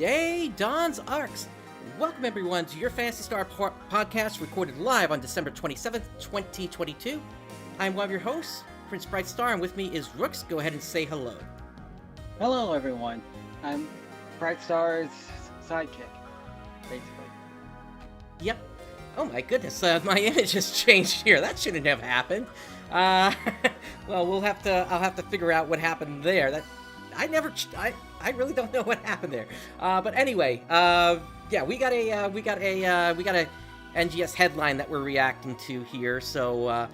day, Dawns ARKS. Welcome everyone to your Phantasy Star podcast recorded live on December 27th, 2022. I'm one of your hosts, PrinceBrightstar, and with me is Rooks. Go ahead and say hello. Hello everyone. I'm Brightstar's sidekick, basically. Yep. Oh my goodness, my image has changed here. That shouldn't have happened. Well, I'll have to figure out what happened there. I really don't know what happened there. But anyway, yeah, we got a NGS headline that we're reacting to here. So,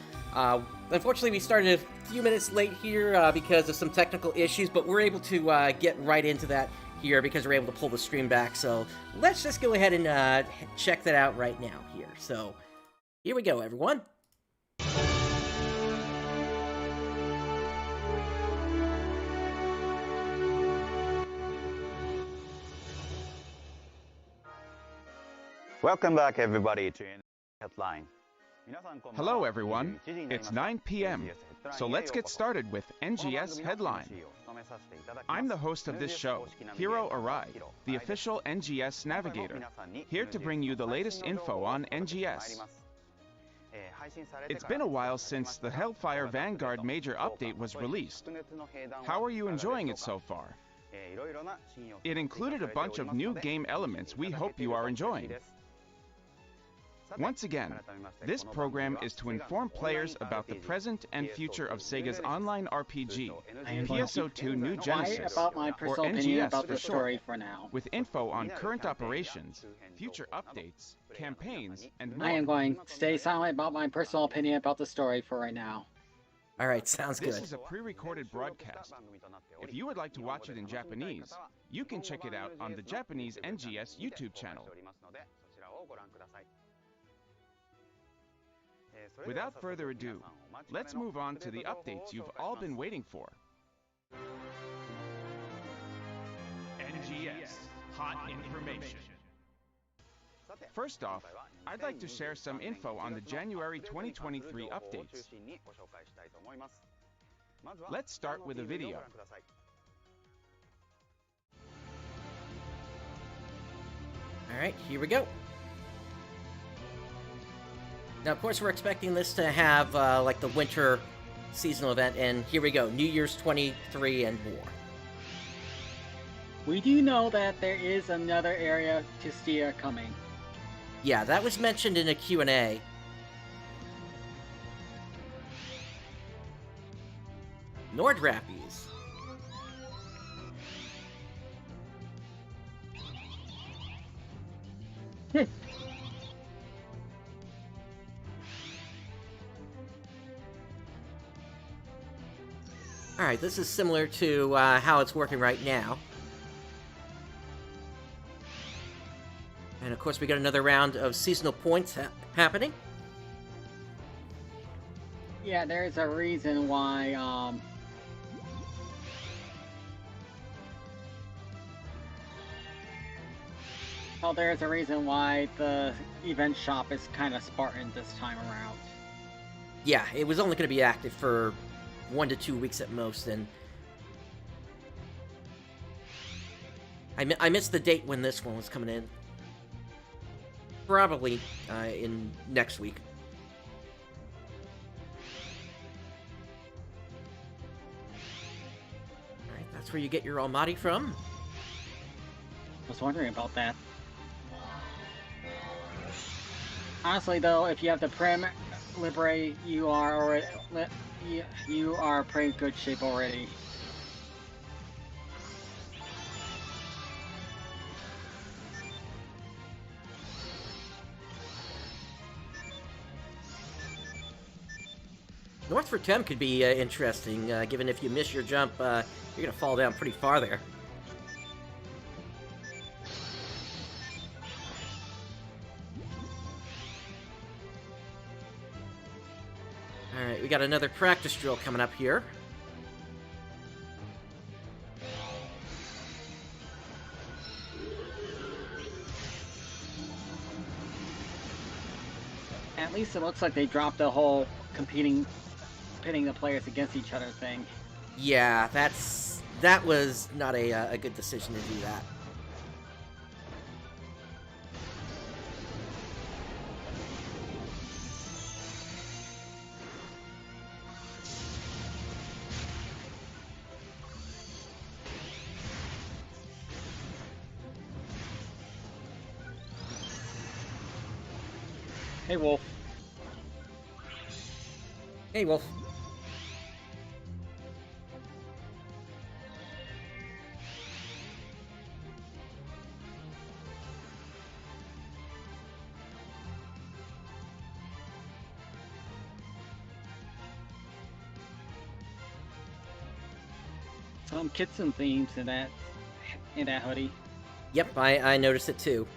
unfortunately, we started a few minutes late here because of some technical issues, but we're able to get right into that here because we're able to pull the stream back. So let's just go ahead and check that out right now here. So here we go, everyone. Welcome back, everybody, to Headline. Hello, everyone. It's 9 p.m., so let's get started with NGS Headline. I'm the host of this show, Hiro Arai, the official NGS navigator, here to bring you the latest info on NGS. It's been a while since the Hellfire Vanguard major update was released. How are you enjoying it so far? It included a bunch of new game elements we hope you are enjoying. Once again, this program is to inform players about the present and future of Sega's online RPG, PSO2NGS, About my or personal opinion NGS about for the short, story for now. with info on current operations, future updates, campaigns, and more. I am going to stay silent about my personal opinion about the story for right now. All right, sounds good. This is a pre-recorded broadcast. If you would like to watch it in Japanese, you can check it out on the Japanese NGS YouTube channel. Without further ado, let's move on to the updates you've all been waiting for. NGS Hot Information. First off, I'd like to share some info on the January 2023 updates. Let's start with a video. All right, here we go. Now, of course, we're expecting this to have, like, the winter seasonal event, and here we go, New Year's 23 and more. We do know that there is another area to steer coming. Yeah, that was mentioned in a Q&A. Nordrappies. Alright, this is similar to how it's working right now. And of course we got another round of seasonal points happening. Yeah, there's a reason why, well, there's a reason why the event shop is kind of Spartan this time around. Yeah, it was only going to be active for 1 to 2 weeks at most, and I missed the date when this one was coming in. Probably in next week. Alright, that's where you get your Almaty from. I was wondering about that. Honestly, though, if you have the Prim Libre, you are already you are in pretty good shape already. North for Tem could be interesting, given if you miss your jump, you're gonna fall down pretty far there. Alright, we got another practice drill coming up here. At least it looks like they dropped the whole pitting the players against each other thing. Yeah, that was not a good decision to do that. Hey, Wolf. Hey, Wolf. Some Kitsen themes in that hoodie. Yep, I noticed it too.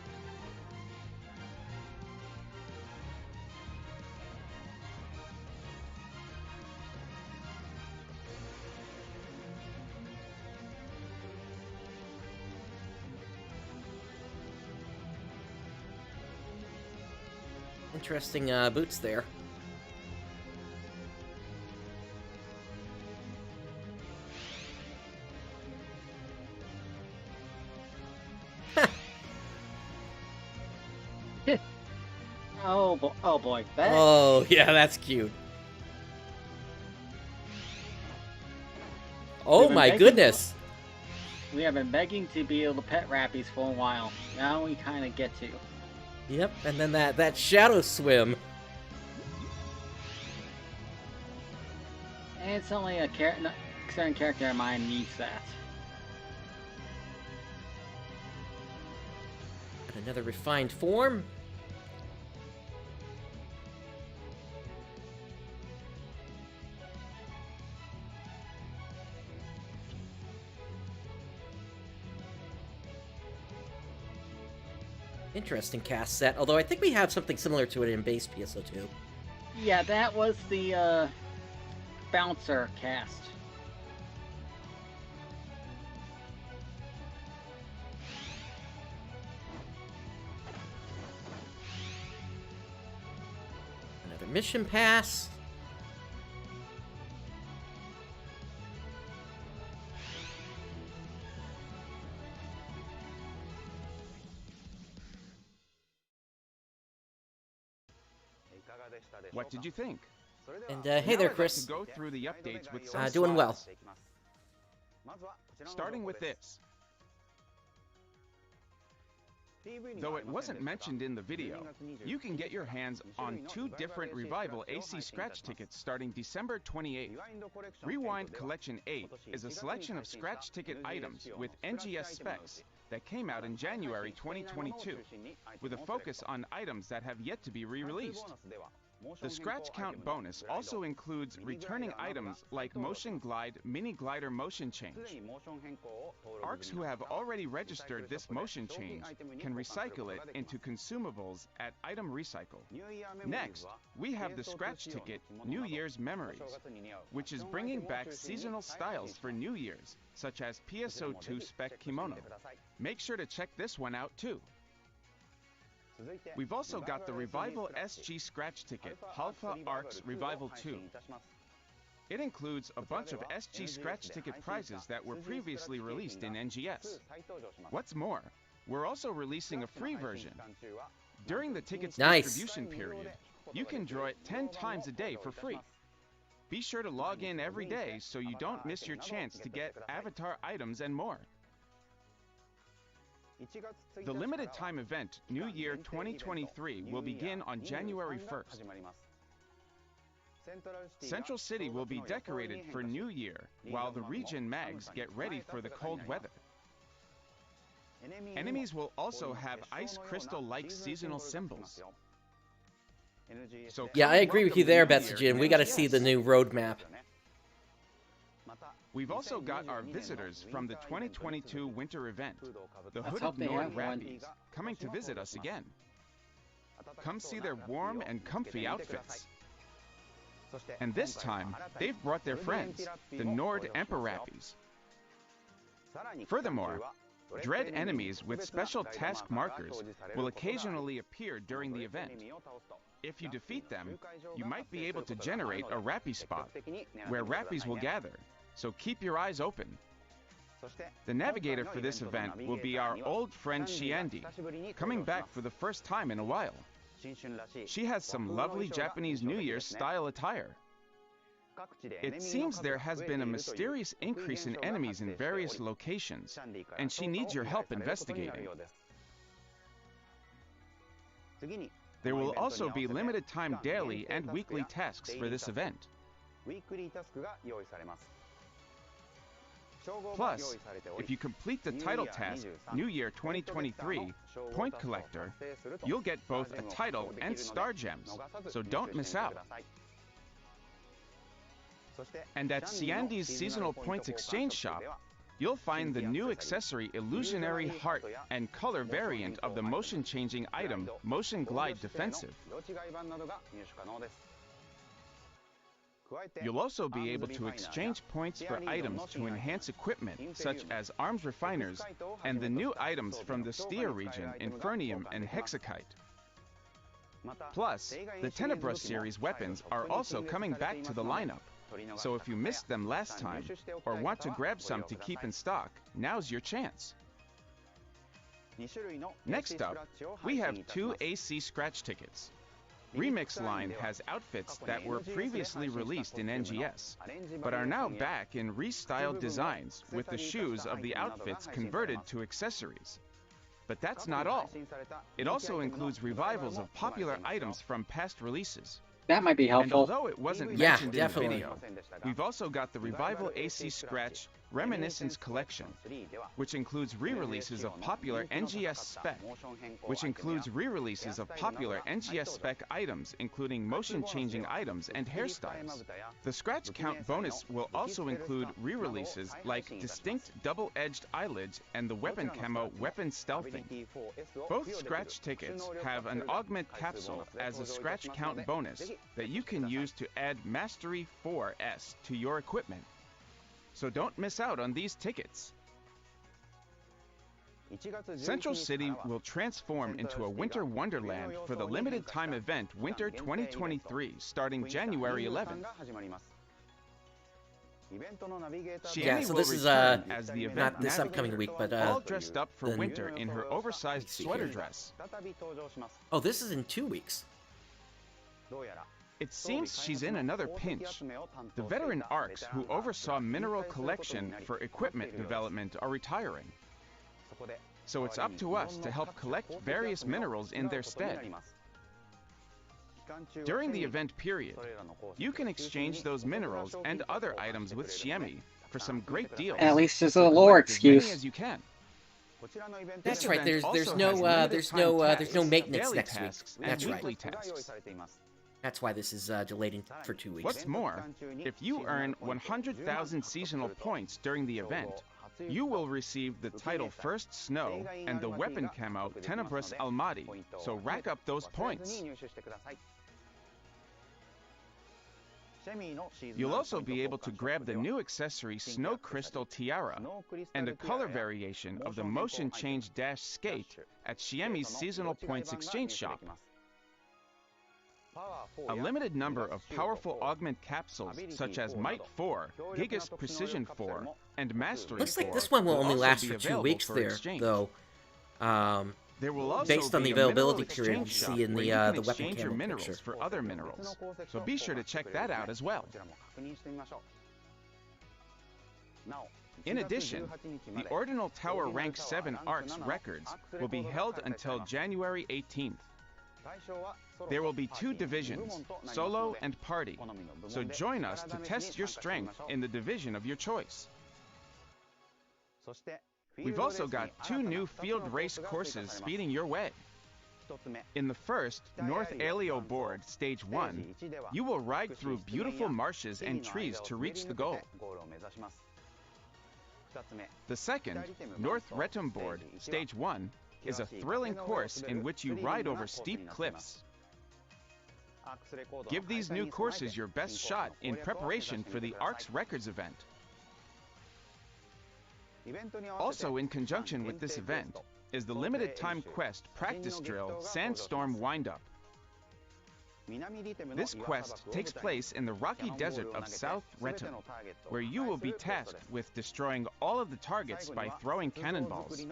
Interesting boots there. Oh boy. That Oh, yeah, that's cute. Oh been my begging- goodness. we have been begging to be able to pet Rappies for a while. Now we kind of get to. Yep, and then that shadow swim. And it's only a certain character of mine needs that. And another refined form. Interesting cast set, although I think we have something similar to it in base PSO2. Yeah, that was the bouncer cast. Another mission pass. What did you think? And hey Now there, I'd like Chris. to go through the updates with some Doing well. slides. Starting with this. Though it wasn't mentioned in the video, you can get your hands on 2 different Revival AC scratch tickets starting December 28th. Rewind Collection 8 is a selection of scratch ticket items with NGS specs that came out in January 2022, with a focus on items that have yet to be re-released. The scratch count bonus also includes returning items like Motion Glide Mini Glider Motion Change. ARKs who have already registered this motion change can recycle it into consumables at Item Recycle. Next, we have the scratch ticket New Year's Memories, which is bringing back seasonal styles for New Year's, such as PSO2 spec kimono. Make sure to check this one out too. We've also got the Revival SG scratch ticket, Halfa ARKS Revival 2. It includes a bunch of SG scratch ticket prizes that were previously released in NGS. What's more, we're also releasing a free version. During the ticket's Nice. distribution period, you can draw it 10 times a day for free. Be sure to log in every day so you don't miss your chance to get avatar items and more. The limited time event, New Year 2023, will begin on January 1st. Central City will be decorated for New Year, while the region mags get ready for the cold weather. Enemies will also have ice crystal-like seasonal symbols. So Yeah, I agree with you there, welcome New Year Betsujin. We gotta NGS. see the new roadmap. We've also got our visitors from the 2022 winter event, the Let's Hooded hope they Nord have one. Rappies, coming to visit us again. Come see their warm and comfy outfits. And this time, they've brought their friends, the Nord Emperor Rappies. Furthermore, dread enemies with special task markers will occasionally appear during the event. If you defeat them, you might be able to generate a Rappie spot, where Rappies will gather, so keep your eyes open. The navigator for this event will be our old friend Shiandi, coming back for the first time in a while. She has some lovely Japanese New Year style attire. It seems there has been a mysterious increase in enemies in various locations, and she needs your help investigating. There will also be limited time daily and weekly tasks for this event. Plus, if you complete the title task, New Year 2023, Point Collector, you'll get both a title and star gems, so don't miss out. And at Ciandi's Seasonal Points Exchange Shop, you'll find the new accessory Illusionary Heart and color variant of the motion-changing item Motion Glide Defensive. You'll also be able to exchange points for items to enhance equipment, such as arms refiners, and the new items from the Stia region, Infernium and Hexakite. Plus, the Tenebra series weapons are also coming back to the lineup, so if you missed them last time, or want to grab some to keep in stock, now's your chance. Next up, we have 2 AC scratch tickets. Remix line has outfits that were previously released in NGS, but are now back in restyled designs with the shoes of the outfits converted to accessories. But that's not all. It also includes revivals of popular items from past releases. That might be And helpful. although it wasn't Yeah, mentioned in the definitely. video, we've also got the Revival AC Scratch Reminiscence Collection, which includes re-releases of popular NGS spec items, including motion-changing items and hairstyles. The scratch count bonus will also include re-releases like Distinct Double-Edged Eyelids and the Weapon Camo Weapon Stealthing. Both scratch tickets have an Augment Capsule as a scratch count bonus that you can use to add Mastery 4S to your equipment. So don't miss out on these tickets. Central City will transform into a winter wonderland for the limited time event Winter 2023 starting January 11th. Yeah, so will this is return as the event not this upcoming navigator, week, but all dressed up for the- winter in her oversized Let's see sweater here. dress. Oh, this is in 2 weeks. It seems she's in another pinch. The veteran ARKS who oversaw mineral collection for equipment development are retiring. So it's up to us to help collect various minerals in their stead. During the event period, you can exchange those minerals and other items with Shiemi for some great deals. At least there's a So lore collect as many excuse. as you can. That's This right. event There's also no has limited there's time no there's no tasks, maintenance daily next week. tasks, and That's right. weekly tasks. That's why this is delayed for 2 weeks. What's more, if you earn 100,000 seasonal points during the event, you will receive the title First Snow and the weapon camo Tenebris Almaty, so rack up those points. You'll also be able to grab the new accessory Snow Crystal Tiara and a color variation of the Motion Change Dash Skate at Shiemi's Seasonal Points Exchange Shop. A limited number of powerful augment capsules such as Might 4, Gigas Precision 4, and Mastery Looks 4 like this one will only also last be for 2 available weeks for there, exchange. though. There will also Based on be the a availability mineral period exchange we see shop in where the, you can the weapon exchange your camo minerals picture. for other minerals, so be sure to check that out as well. In addition, the Ordinal Tower Rank 7 ARKS records will be held until January 18th. There will be 2 divisions, solo and party, so join us to test your strength in the division of your choice. We've also got 2 new field race courses speeding your way. In the first, North Aleo Board, Stage 1, you will ride through beautiful marshes and trees to reach the goal. The second, North Retum Board, Stage 1, is a thrilling course in which you ride over steep cliffs. Give these new courses your best shot in preparation for the ARKS Records event. Also in conjunction with this event is the limited time quest practice drill Sandstorm Windup. This quest takes place in the rocky desert of South Retum, where you will be tasked with destroying all of the targets by throwing cannonballs.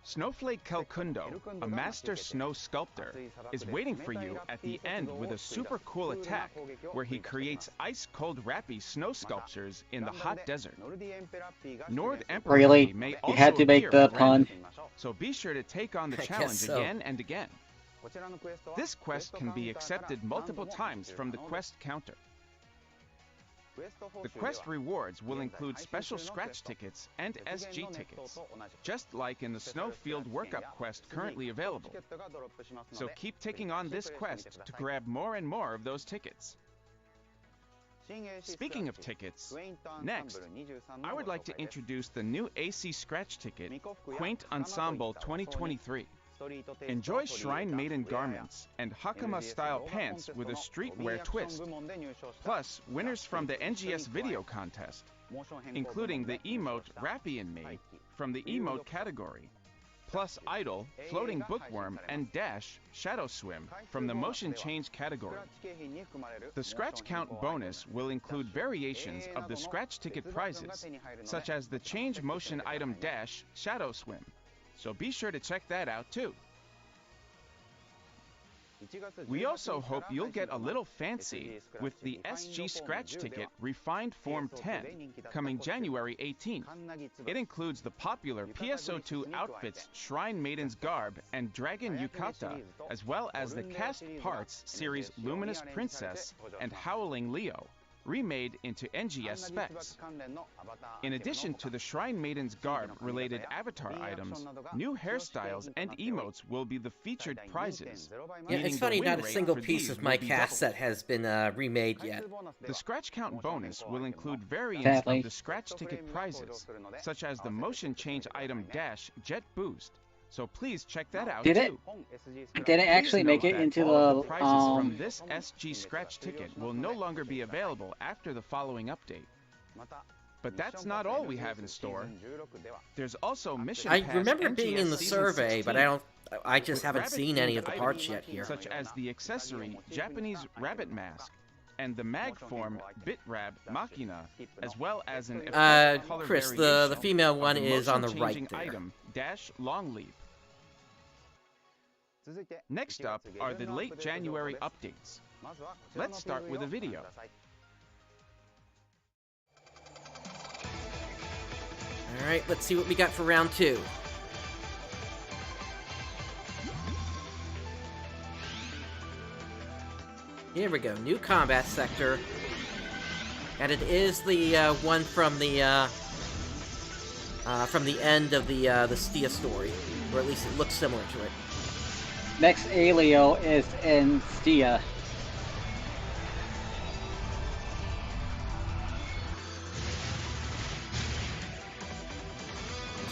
Snowflake Kelkundo, a master snow sculptor, is waiting for you at the end with a super cool attack where he creates ice-cold rappy snow sculptures in the hot desert. Nord Emperor Really? may You also had to make appear the with pun. Ren, so be sure to take on the I guess challenge so. again and again. This quest can be accepted multiple times from the quest counter. The quest rewards will include special scratch tickets and SG tickets, just like in the Snowfield Workup quest currently available. So keep taking on this quest to grab more and more of those tickets. Speaking of tickets, next, I would like to introduce the new AC Scratch ticket, Quaint Ensemble 2023. Enjoy Shrine Maiden garments and Hakama-style pants with a streetwear twist. Plus, winners from the NGS video contest, including the emote Rappian Me from the emote category, plus Idol, Floating Bookworm, and Dash, Shadow Swim from the motion change category. The scratch count bonus will include variations of the scratch ticket prizes, such as the change motion item Dash, Shadow Swim. So be sure to check that out too. We also hope you'll get a little fancy with the SG Scratch ticket Refined Form 10, coming January 18th. It includes the popular PSO2 outfits Shrine Maiden's Garb and Dragon Yukata, as well as the cast parts series Luminous Princess and Howling Leo, remade into NGS specs. In addition to the Shrine Maiden's Garb-related avatar items, new hairstyles and emotes will be the featured prizes. Yeah, it's funny, not a single piece of my cast set has been remade yet. The scratch count bonus will include variants of the scratch ticket prizes, such as the motion change item Dash Jet Boost. So please check that out too. Did it actually make it into the prizes from this SG Scratch ticket will no longer be available after the following update. But that's not all we have in store. There's also Mission Pass. I remember NGS being in the Season survey, 16, but I just haven't seen any of the items parts yet here. Such as the accessory Japanese Rabbit Mask and the mag form Bitrab Machina, as well as an color Chris, the variation female of one the is on the motion-changing right there. item Dash Long Leap. Next up are the late January updates. Let's start with a video. Alright, let's see what we got for round 2. Here we go, new combat sector. And it is the one from the end of the Stia story. Or at least it looks similar to it. Next Alio is in Stia.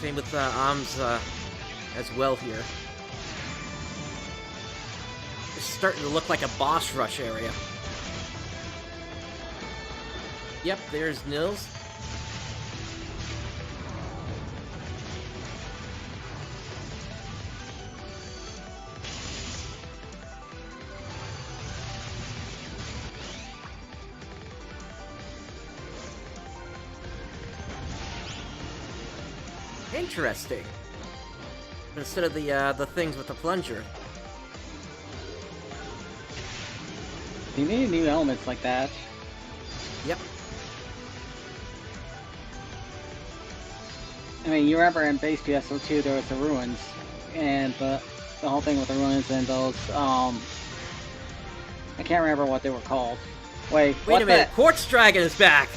Same with Arms as well here. It's starting to look like a boss rush area. Yep, there's Nils. Interesting. Instead of the things with the plunger. You need new elements like that. Yep. I mean, you remember in base PSO2 there was the ruins, and the whole thing with the ruins and those I can't remember what they were called. Wait a minute, Quartz Dragon is back.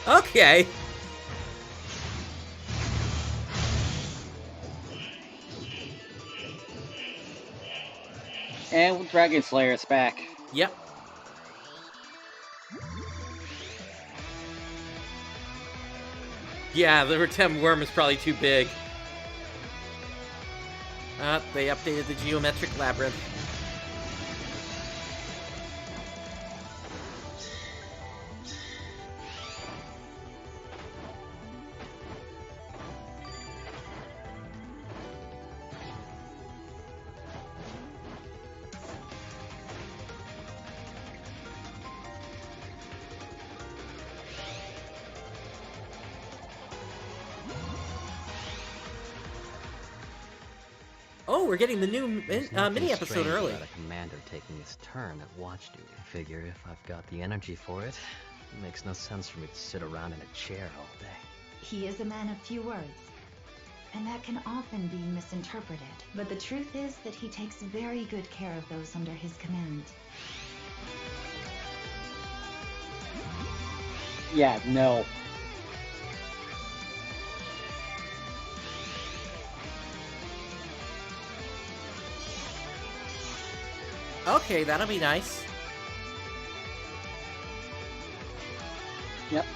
Okay. And Dragon Slayer is back. Yep. Yeah, the Retem Worm is probably too big. They updated the Geometric Labyrinth. Oh, we're getting the new mini episode early. About a commander taking his turn at watch duty. Figure if I've got the energy for it, it makes no sense for me to sit around in a chair all day. He is a man of few words. and that can often be misinterpreted. But the truth is that he takes very good care of those under his command. Yeah, no. Okay, that'll be nice. Yep.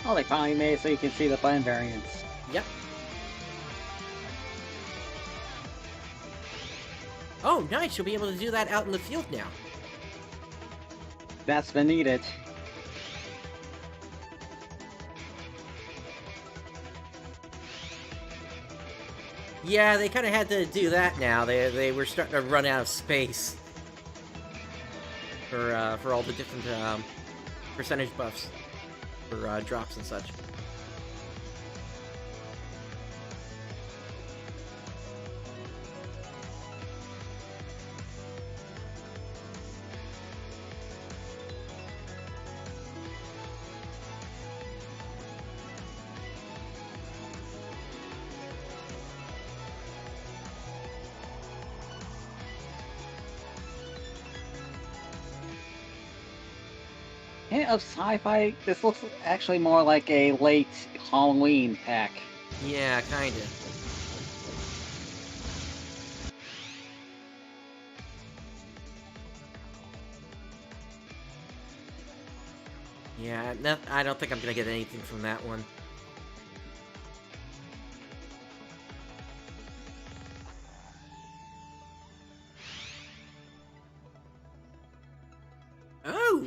Oh, they finally made it so you can see the button variants. Yep. Oh, nice. You'll be able to do that out in the field now. That's been needed. Yeah, they kind of had to do that now. They were starting to run out of space for all the different percentage buffs for drops and such. Hint of sci-fi. This looks actually more like a late Halloween pack. Yeah, kinda. Yeah, I don't think I'm gonna get anything from that one. Oh,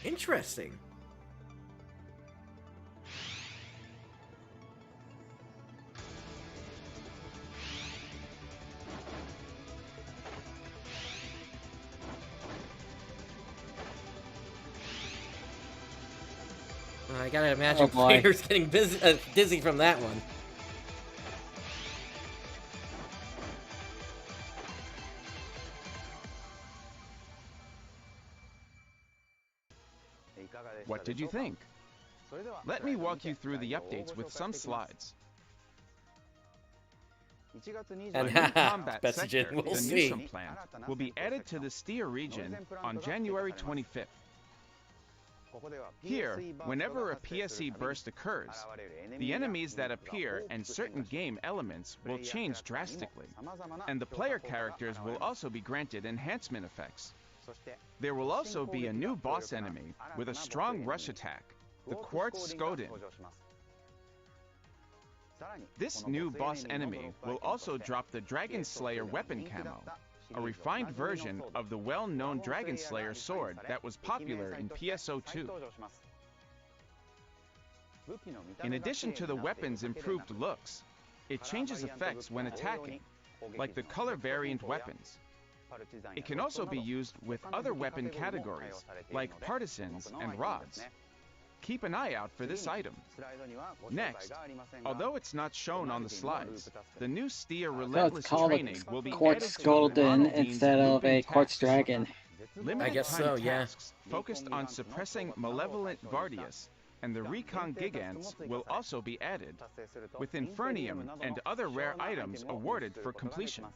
interesting. I gotta imagine players getting dizzy from that one. What did you think? Let me walk you through the updates with some slides. And A new combat Message sector, we'll the see. Newsom plant, will be added to the Steer region on January 25th. Here, whenever a PSE burst occurs, the enemies that appear and certain game elements will change drastically, and the player characters will also be granted enhancement effects. There will also be a new boss enemy with a strong rush attack, the Quartz Skodin. This new boss enemy will also drop the Dragon Slayer weapon camo, a refined version of the well-known Dragon Slayer sword that was popular in PSO2. In addition to the weapon's improved looks, it changes effects when attacking, like the color variant weapons. It can also be used with other weapon categories, like partisans and rods. Keep an eye out for this item. Next, although it's not shown on the slides, the new Steer Relentless Training will be Quartz added to the Golden Ronaldine's instead of a looping Quartz tasks. Dragon. Limited I guess time so, yeah. tasks focused on suppressing Malevolent Vardius and the Recon Gigants will also be added, with Infernium and other rare items awarded for completion.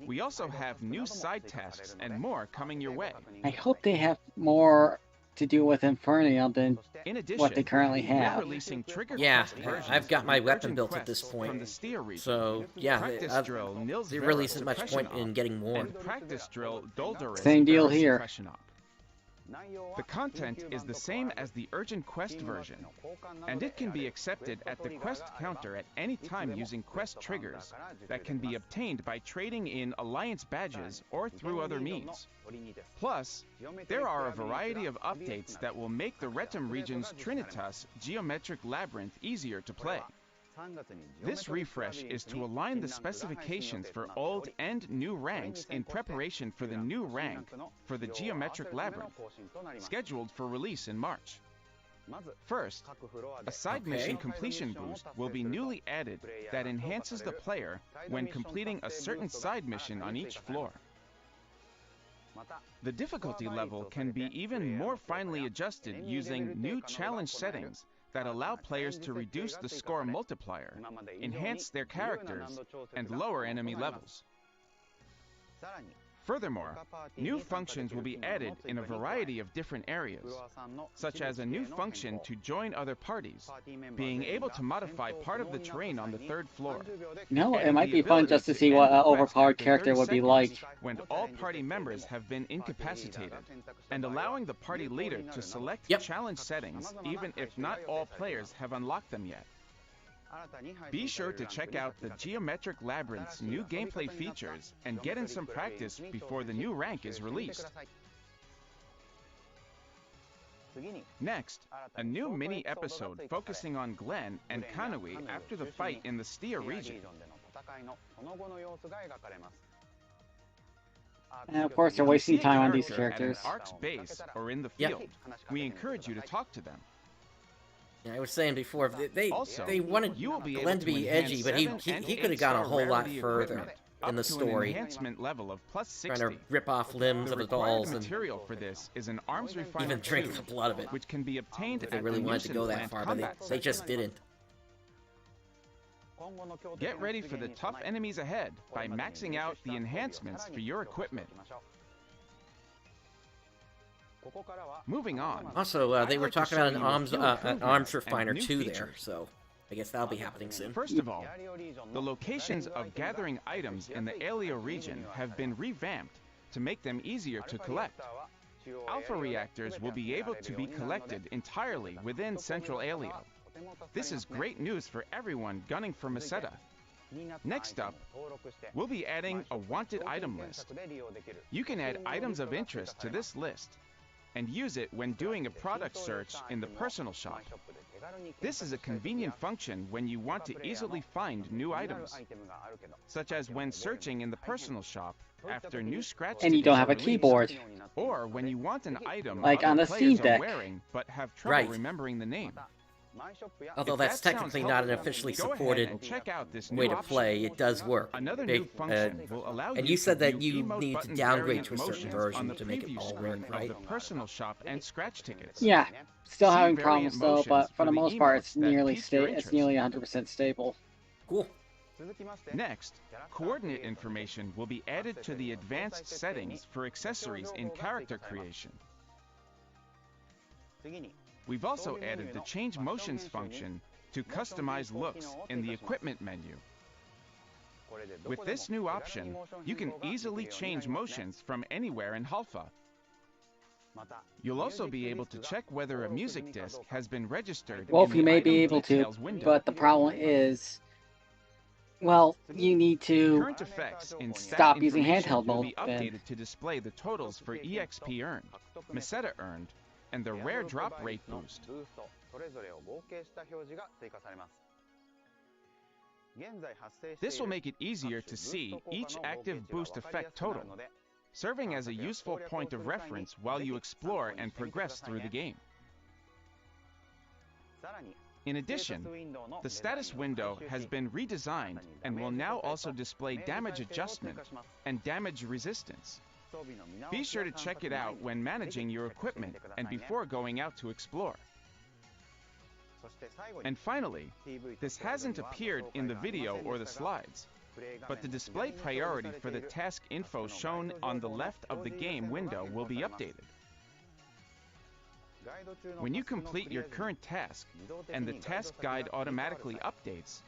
We also have new side tasks and more coming your way. I hope they have more to do with Infernium than In addition, what they currently we're have. releasing Trigger Yeah, Quest versions I've got my and weapon urgent built at this quests point. from the Steer region. So, yeah, Practice Drill Nils there Vera really isn't much Suppression point in Op getting more. and Practice Drill Doldoris Same deal Vera here. Suppression Op. The content is the same as the Urgent Quest version, and it can be accepted at the quest counter at any time using quest triggers that can be obtained by trading in Alliance badges or through other means. Plus, there are a variety of updates that will make the Retum region's Trinitas Geometric Labyrinth easier to play. This refresh is to align the specifications for old and new ranks in preparation for the new rank for the Geometric Labyrinth, scheduled for release in March. First, a side mission completion boost will be newly added that enhances the player when completing a certain side mission on each floor. The difficulty level can be even more finely adjusted using new challenge settings that allow players to reduce the score multiplier, enhance their characters, and lower enemy levels. Furthermore, new functions will be added in a variety of different areas, such as a new function to join other parties, being able to modify part of the terrain on the 3rd floor. No, it might be fun just to see what an overpowered character would be like. When all party members have been incapacitated, and allowing the party leader to select challenge settings even if not all players have unlocked them yet. Be sure to check out the Geometric Labyrinth's new gameplay features and get in some practice before the new rank is released. Next, a new mini-episode focusing on Glenn and Kanui after the fight in the Stia region. And of course, they're wasting time on these characters. At an ARKS base or in the field, we encourage you to talk to them. Yeah, I was saying before, they wanted Glenn to be edgy, but he could have gone a whole lot further in the story. Enhancement level of +60. Trying to rip off limbs of the dolls and material for this is an arms refiner even drink the blood of it, which can be obtained if they really wanted to go that far, but they just didn't. Get ready for the tough enemies ahead by maxing out the enhancements for your equipment. Moving on. Also, they were talking about an arms refiner too there, so I guess that'll be happening soon. First of all, the locations of gathering items in the Aleo region have been revamped to make them easier to collect. Alpha reactors will be able to be collected entirely within Central Aleo. This is great news for everyone gunning for Meseta. Next up, we'll be adding a wanted item list. You can add items of interest to this list and use it when doing a product search in the personal shop. This is a convenient function when you want to easily find new items, such as when searching in the personal shop after new scratch and you don't have a keyboard, or when you want an item like on the Steam Deck wearing but have trouble remembering the name. Although that's technically not an officially supported way to play, it does work. Another new function will allow and you said that you need to downgrade to a certain version to make it all work, right? The personal shop and scratch tickets. Yeah, still having problems though, but for the most part, it's nearly 100% stable. Cool. Next, coordinate information will be added to the advanced settings for accessories in character creation. We've also added the Change Motions function to customize looks in the equipment menu. With this new option, you can easily change motions from anywhere in Halfa. You'll also be able to check whether a music disc has been registered. Wolf, you may be able to, but the problem is, well, you need to stop using handheld mode. Will be updated to display the totals for EXP earned, Meseta earned, and the rare drop rate boost. This will make it easier to see each active boost effect total, serving as a useful point of reference while you explore and progress through the game. In addition, the status window has been redesigned and will now also display damage adjustment and damage resistance. Be sure to check it out when managing your equipment and before going out to explore. And finally, this hasn't appeared in the video or the slides, but the display priority for the task info shown on the left of the game window will be updated. When you complete your current task and the task guide automatically updates,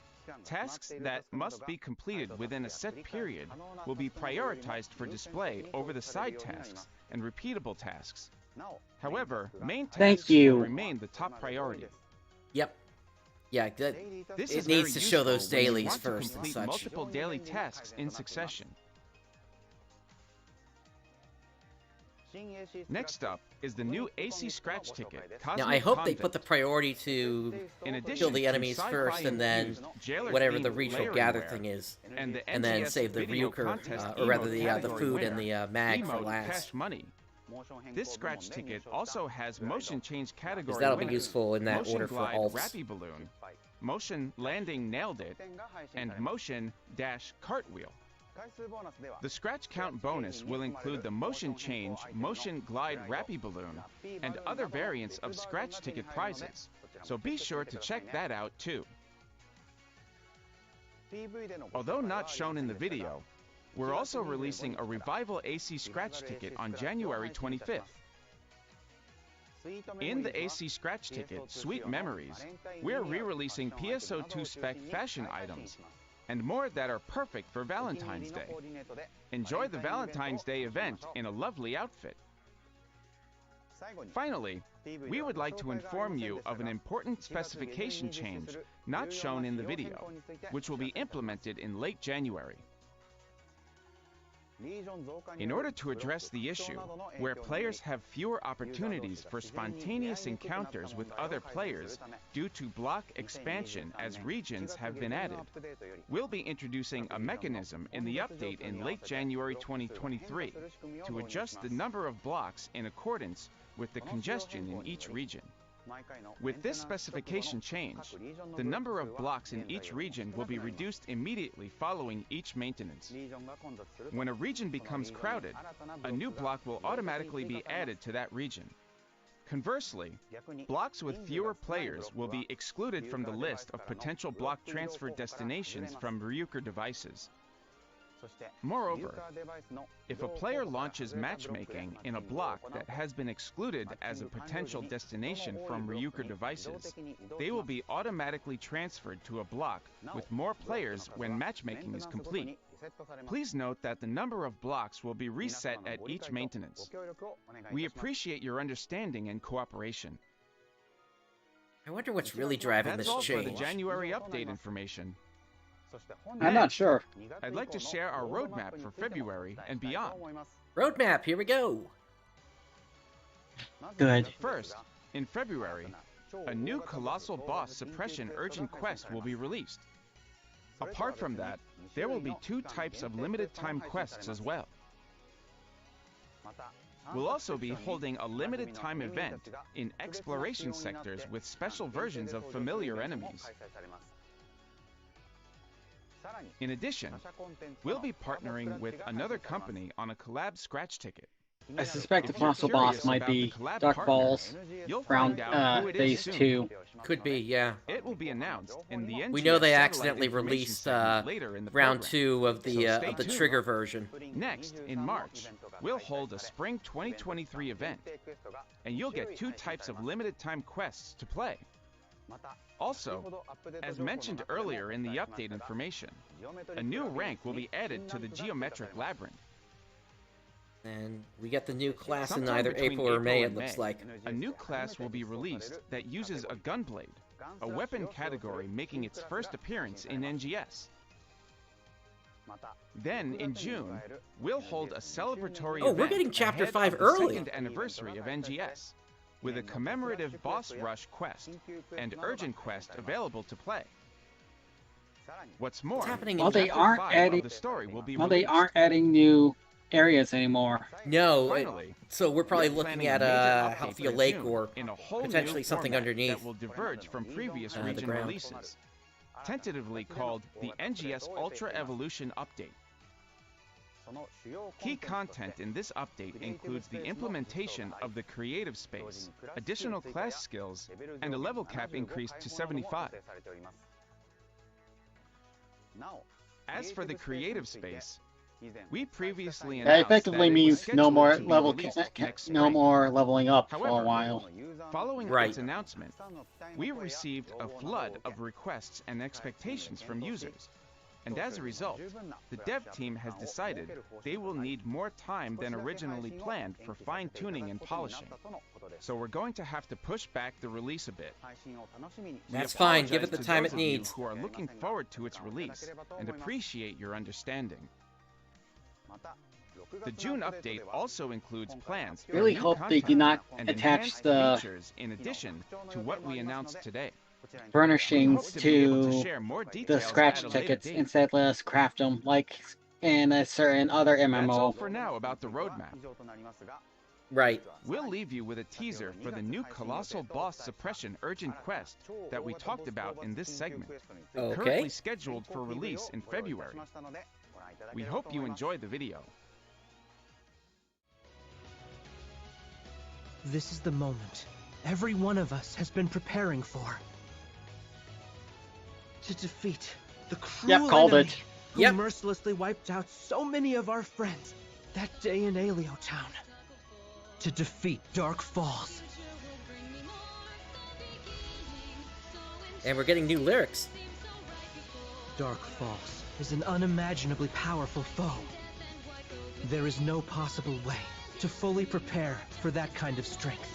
tasks that must be completed within a set period will be prioritized for display over the side tasks and repeatable tasks. However, main tasks will remain the top priority. Yep. Yeah, it needs to show those dailies first and such. Multiple daily tasks in succession. Next up is the new AC Scratch ticket. Now, I hope they put the priority to kill the enemies first, and then whatever the regional gather thing is, and then save the Ryuker, or rather the food and the mag for last. This scratch ticket also has motion change category Because that'll be winners. useful in that Motion order for glide alts. Rappy Balloon, Motion Landing Nailed It, and Motion Dash Cartwheel. The scratch count bonus will include the Motion Change, Motion Glide Rappy Balloon, and other variants of scratch ticket prizes, so be sure to check that out too. Although not shown in the video, we're also releasing a Revival AC scratch ticket on January 25th. In the AC scratch ticket, Sweet Memories, we're re-releasing PSO2 spec fashion items, and more that are perfect for Valentine's Day. Enjoy the Valentine's Day event in a lovely outfit. Finally, we would like to inform you of an important specification change not shown in the video, which will be implemented in late January. In order to address the issue, where players have fewer opportunities for spontaneous encounters with other players due to block expansion as regions have been added, we'll be introducing a mechanism in the update in late January 2023 to adjust the number of blocks in accordance with the congestion in each region. With this specification change, the number of blocks in each region will be reduced immediately following each maintenance. When a region becomes crowded, a new block will automatically be added to that region. Conversely, blocks with fewer players will be excluded from the list of potential block transfer destinations from Ryuker devices. Moreover, if a player launches matchmaking in a block that has been excluded as a potential destination from Ryuker devices, they will be automatically transferred to a block with more players when matchmaking is complete. Please note that the number of blocks will be reset at each maintenance. We appreciate your understanding and cooperation. I wonder what's really driving That's this all for the change. January update information. I'm not sure. I'd like to share our roadmap for February and beyond. Roadmap, here we go. Good. First, in February, a new Colossal Boss Suppression Urgent Quest will be released. Apart from that, there will be 2 types of limited time quests as well. We'll also be holding a limited time event in exploration sectors with special versions of familiar enemies. In addition, we'll be partnering with another company on a collab scratch ticket. I suspect the If you're Colossal curious Boss might about be the collab Dark partner, Falls, you'll round find out who it is Phase soon. 2. Could be, yeah. It will be announced in the We know they NGS accidentally satellite information released segment later in the round program. 2 of So the stay tuned. trigger version. Next, in March, we'll hold a Spring 2023 event, and you'll get 2 types of limited time quests to play. Also, as mentioned earlier in the update information, a new rank will be added to the Geometric Labyrinth. And we get the new class in Sometime either between April or May, it and looks like. A new class will be released that uses a gunblade, a weapon category making its first appearance in NGS. Then, in June, we'll hold a celebratory Oh, event we're getting Chapter ahead 5 of the early. 2nd anniversary of NGS, with a commemorative boss rush quest and urgent quest available to play. What's more, What's happening Well, in they Chapter aren't 5 adding. of the story will be Well, they released. aren't adding new areas anymore. No, Finally, so we're probably we're looking planning at a major update Halfia for Lake June or in a whole potentially new something format underneath. that will diverge from previous the region ground. releases, tentatively called the NGS Ultra Evolution Update. Key content in this update includes the implementation of the creative space, additional class skills, and a level cap increase to 75. As for the creative space, we previously announced That effectively that it was means no scheduled more to be level, released next no spring. more leveling up for a However, while. Following Right. its announcement, we received a flood of requests and expectations from users. And as a result, the dev team has decided they will need more time than originally planned for fine-tuning and polishing. So we're going to have to push back the release a bit. We That's fine, give it apologize the to time those it of you needs. who are looking forward to its release and appreciate your understanding. The June update also includes plans for Really new hope they content do not and attach enhanced the features in addition to what we announced today. furnishings We hope to be able to to share more the details scratch at a later tickets. date. Instead, let us craft them like in a certain other That's all MMO. for now about the roadmap. Right. We'll leave you with a teaser for the new Colossal Boss Suppression Urgent Quest that we talked about in this segment, Okay. currently scheduled for release in February. We hope you enjoy the video. This is the moment every one of us has been preparing for. To defeat the cruel called enemy it. who Yep. mercilessly wiped out so many of our friends that day in Aleo Town. To defeat Dark Falls. And we're getting new lyrics. Dark Falls is an unimaginably powerful foe. There is no possible way to fully prepare for that kind of strength.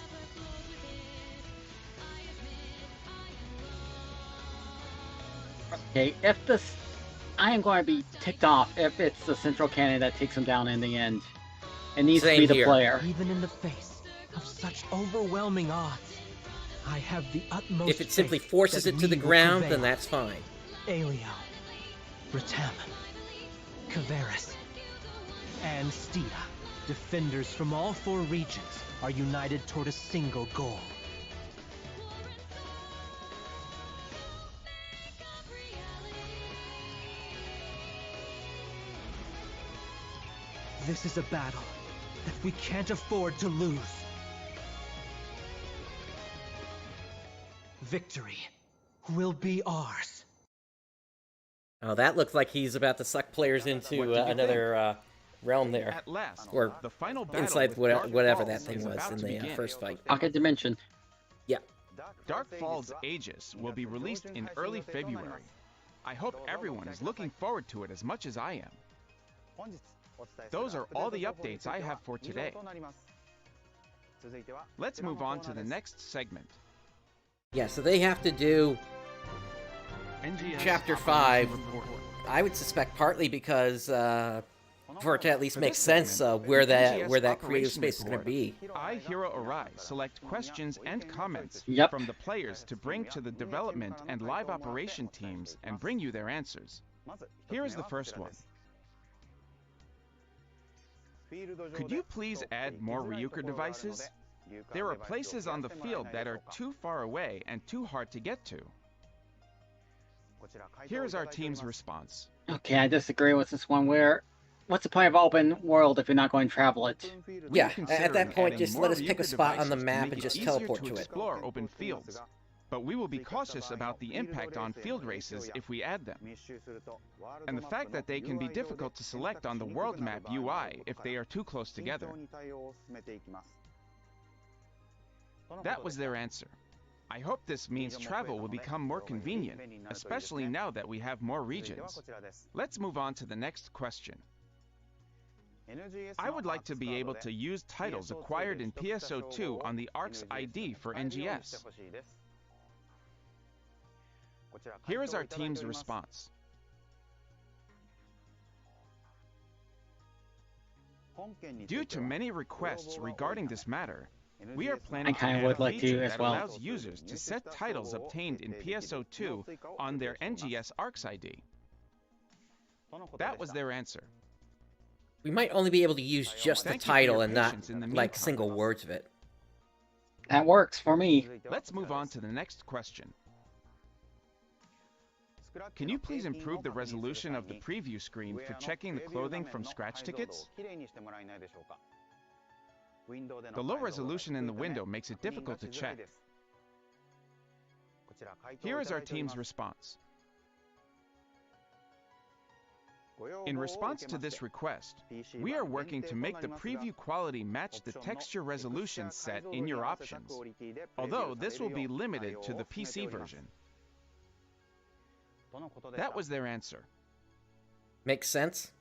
Okay, if this... I am going to be ticked off if it's the central cannon that takes him down in the end. It needs to Same be the here. player. Even in the face of such overwhelming odds, I have the utmost If it simply faith forces that it to we the will ground, prevail. then that's fine. Aleo, Ratem, Kavaris, and Stida, defenders from all 4 regions, are united toward a single goal. This is a battle that we can't afford to lose. Victory will be ours. Oh, that looks like he's about to suck players into What do you another realm there. At last, Or the final battle inside with Dark whatever Falls that thing is was about in to the begin. first fight. Pocket Dimension. Yeah. Dark Falls Aegis will be released in early February. I hope everyone is looking forward to it as much as I am. Those are all the updates I have for today. Let's move on to the next segment. Yeah, so they have to do NGS Chapter 5. Operation Report. I would suspect partly because for it to at least For make this sense segment, where the that NGS creative Operation space is going to Report, be. I, Hiro Arai, select questions and comments Yep. from the players to bring to the development and live operation teams and bring you their answers. Here is the first one. Could you please add more Ryuker devices? There are places on the field that are too far away and too hard to get to. Here is our team's response. Okay, I disagree with this one where... What's the point of open world if you're not going to travel it? We Yeah, are at considering that point, adding just more let us pick a Ryuker spot on the devices to map make and it just easier teleport to to it. explore open fields. But we will be cautious about the impact on field races if we add them. And the fact that they can be difficult to select on the world map UI if they are too close together. That was their answer. I hope this means travel will become more convenient, especially now that we have more regions. Let's move on to the next question. I would like to be able to use titles acquired in PSO2 on the ARKS ID for NGS. Here is our team's response. Due to many requests regarding this matter, we are planning to kinda add would a like to feature as that well. allows users to set titles obtained in PSO2 on their NGS ARKS ID. That was their answer. We might only be able to use just the Thank you for title your and not patience in the like meantime. single words of it. That works for me. Let's move on to the next question. Can you please improve the resolution of the preview screen for checking the clothing from scratch tickets? The low resolution in the window makes it difficult to check. Here is our team's response. In response to this request, we are working to make the preview quality match the texture resolution set in your options, although this will be limited to the PC version. That was their answer. Makes sense?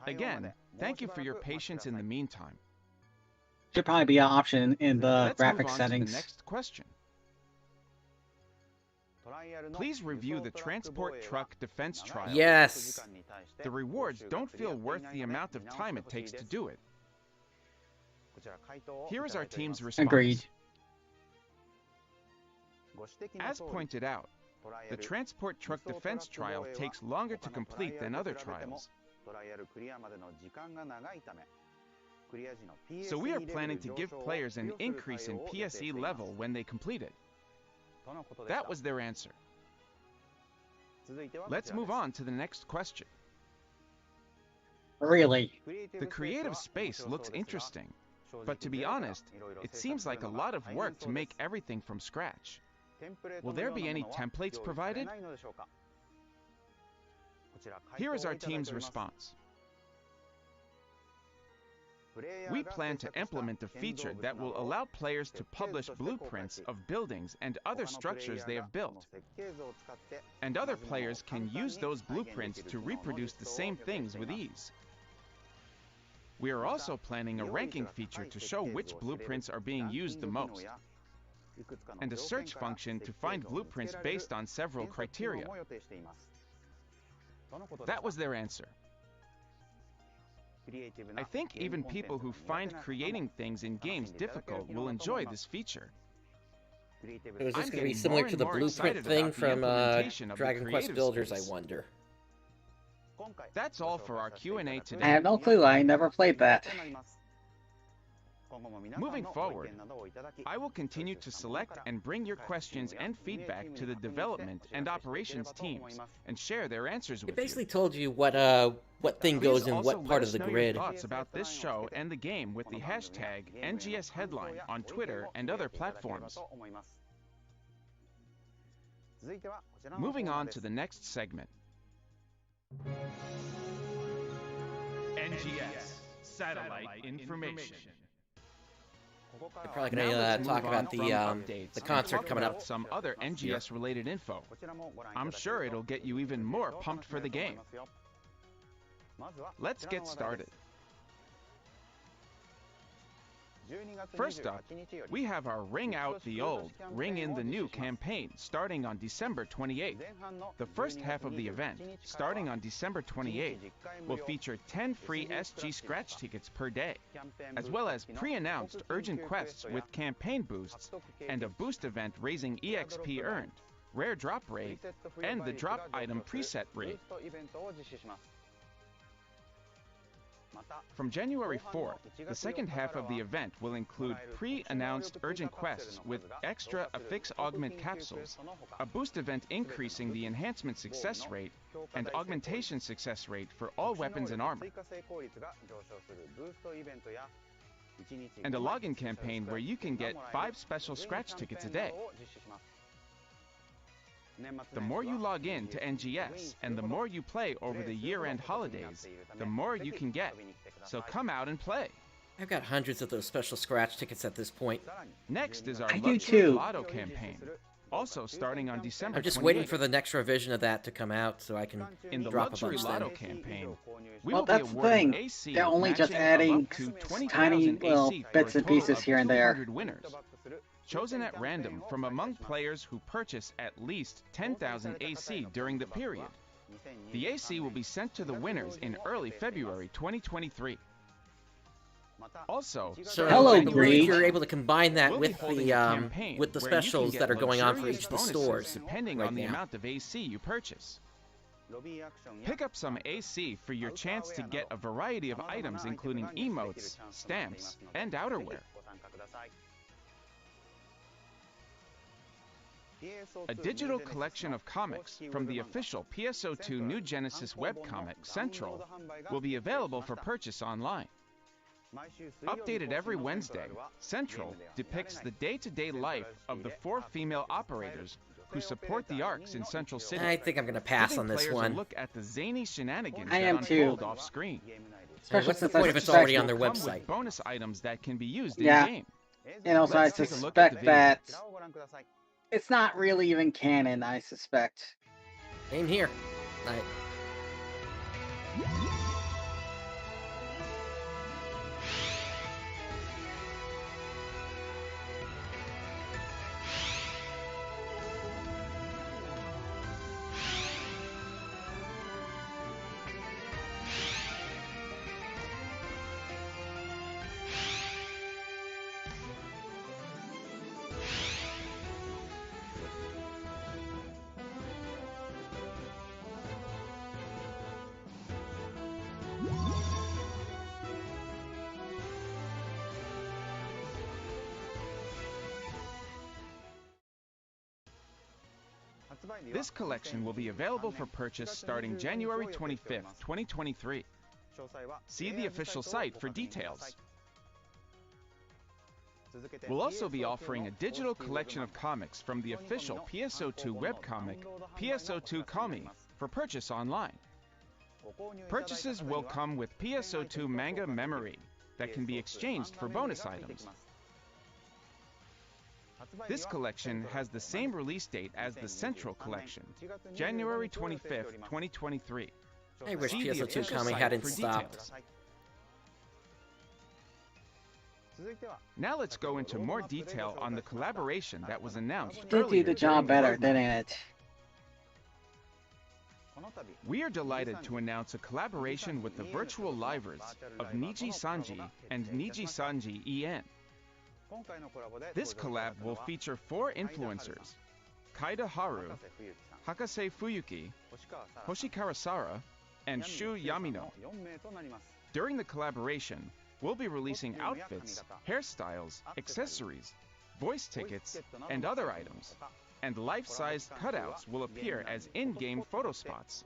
Again, thank you for your patience in the meantime. Should probably be an option in the Let's move graphic on settings. to the next question. Please review the transport truck defense trial. Yes. The rewards don't feel worth the amount of time it takes to do it. Here is our team's response. Agreed. As pointed out, the transport truck defense trial takes longer to complete than other trials. So we are planning to give players an increase in PSE level when they complete it. That was their answer. Let's move on to the next question. Really? The creative space looks interesting, but to be honest, it seems like a lot of work to make everything from scratch. Will there be any templates provided? Here is our team's response. We plan to implement a feature that will allow players to publish blueprints of buildings and other structures they have built. And other players can use those blueprints to reproduce the same things with ease. We are also planning a ranking feature to show which blueprints are being used the most, and a search function to find blueprints based on several criteria. That was their answer. I think even people who find creating things in games difficult will enjoy this feature. So is this going to be similar to the blueprint thing from Dragon Quest Builders, I wonder? That's all for our Q&A today. I have no clue. I never played that. Moving forward, I will continue to select and bring your questions and feedback to the development and operations teams and share their answers with It basically you. told you what thing goes in what part of the grid. Your thoughts about this show and the game with the hashtag NGS Headline on Twitter and other platforms. Moving on to the next segment. NGS Satellite Information. They're probably going Now let's to talk move about on from updates the and concert talk coming about up. some other NGS-related info. I'm sure it'll get you even more pumped for the game. Let's get started. First up, we have our Ring Out the Old, Ring In the New campaign starting on December 28th. The first half of the event, starting on December 28th, will feature 10 free SG scratch tickets per day, as well as pre-announced urgent quests with campaign boosts and a boost event raising EXP earned, rare drop rate, and the drop item preset rate. From January 4th, the second half of the event will include pre-announced urgent quests with extra affix augment capsules, a boost event increasing the enhancement success rate, and augmentation success rate for all weapons and armor, and a login campaign where you can get 5 special scratch tickets a day. The more you log in to NGS and the more you play over the year-end holidays, the more you can get. So come out and play. I've got hundreds of those special scratch tickets at this point. Next is our I do Luxury too. Lotto campaign, also starting on December 28th. I'm just waiting for the next revision of that to come out so I can In the drop a Luxury bunch Lotto then. campaign, we Well, will be that's the awarding thing. AC They're only just matching of adding up to 20,000 tiny little AC for bits a and total pieces of here and there. 200 winners, chosen at random from among players who purchase at least 10,000 AC during the period. The AC will be sent to the winners in early February 2023. Also, So Hello, I believe Greed. you're able to combine that we'll be with holding the a campaign with the where you can specials get that are going on for luxurious each of the bonuses stores depending right on the now. amount of AC you purchase. Pick up some AC for your chance to get a variety of items including emotes, stamps, and outerwear. A digital collection of comics from the official PSO2 New Genesis webcomic, Central, will be available for purchase online. Updated every Wednesday, Central depicts the day-to-day life of the 4 female operators who support the ARKS in Central City. I think I'm going to pass giving on this players one. a look at the zany shenanigans I that am too. unfold off screen. Especially What's the since I point if it's already suspect- on their Come website? with bonus items that can be used Yeah. in-game. And also, I Let's take a look at the suspect video. that it's not really even canon, I suspect. Same here. This collection will be available for purchase starting January 25th, 2023. See the official site for details. We'll also be offering a digital collection of comics from the official PSO2 webcomic, PSO2 Kami, for purchase online. Purchases will come with PSO2 manga memory that can be exchanged for bonus items. This collection has the same release date as the Central Collection, January 25th, 2023. I wish See the PSO2 official Kami site hadn't for stopped. details. Now let's go into more detail on the collaboration that was announced Did do earlier the job during the better, roadmap. didn't it? We are delighted to announce a collaboration with the virtual livers of Niji Sanji and Niji Sanji EN. This collab will feature 4 influencers: Kaida Haru, Hakase Fuyuki, Hoshikawa Sara, and Shu Yamino. During the collaboration, we'll be releasing outfits, hairstyles, accessories, voice tickets, and other items. And life-sized cutouts will appear as in-game photo spots.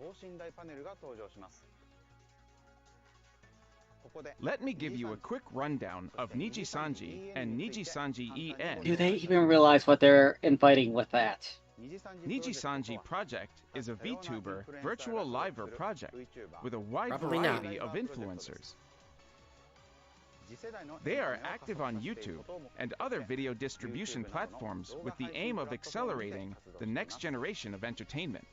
Let me give you a quick rundown of Niji Sanji and Niji Sanji EN. Do they even realize what they're inviting with that? Niji Sanji Project is a VTuber virtual liver project with a wide Probably not. variety of influencers. They are active on YouTube and other video distribution platforms with the aim of accelerating the next generation of entertainment.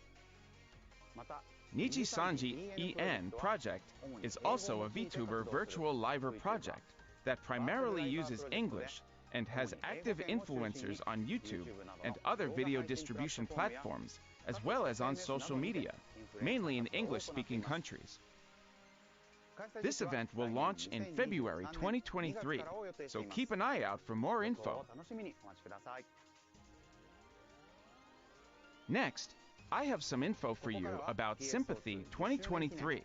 Niji Sanji EN project is also a VTuber virtual liver project that primarily uses English and has active influencers on YouTube and other video distribution platforms, as well as on social media, mainly in English-speaking countries. This event will launch in February 2023, so keep an eye out for more info. Next, I have some info for you about Sympathy 2023,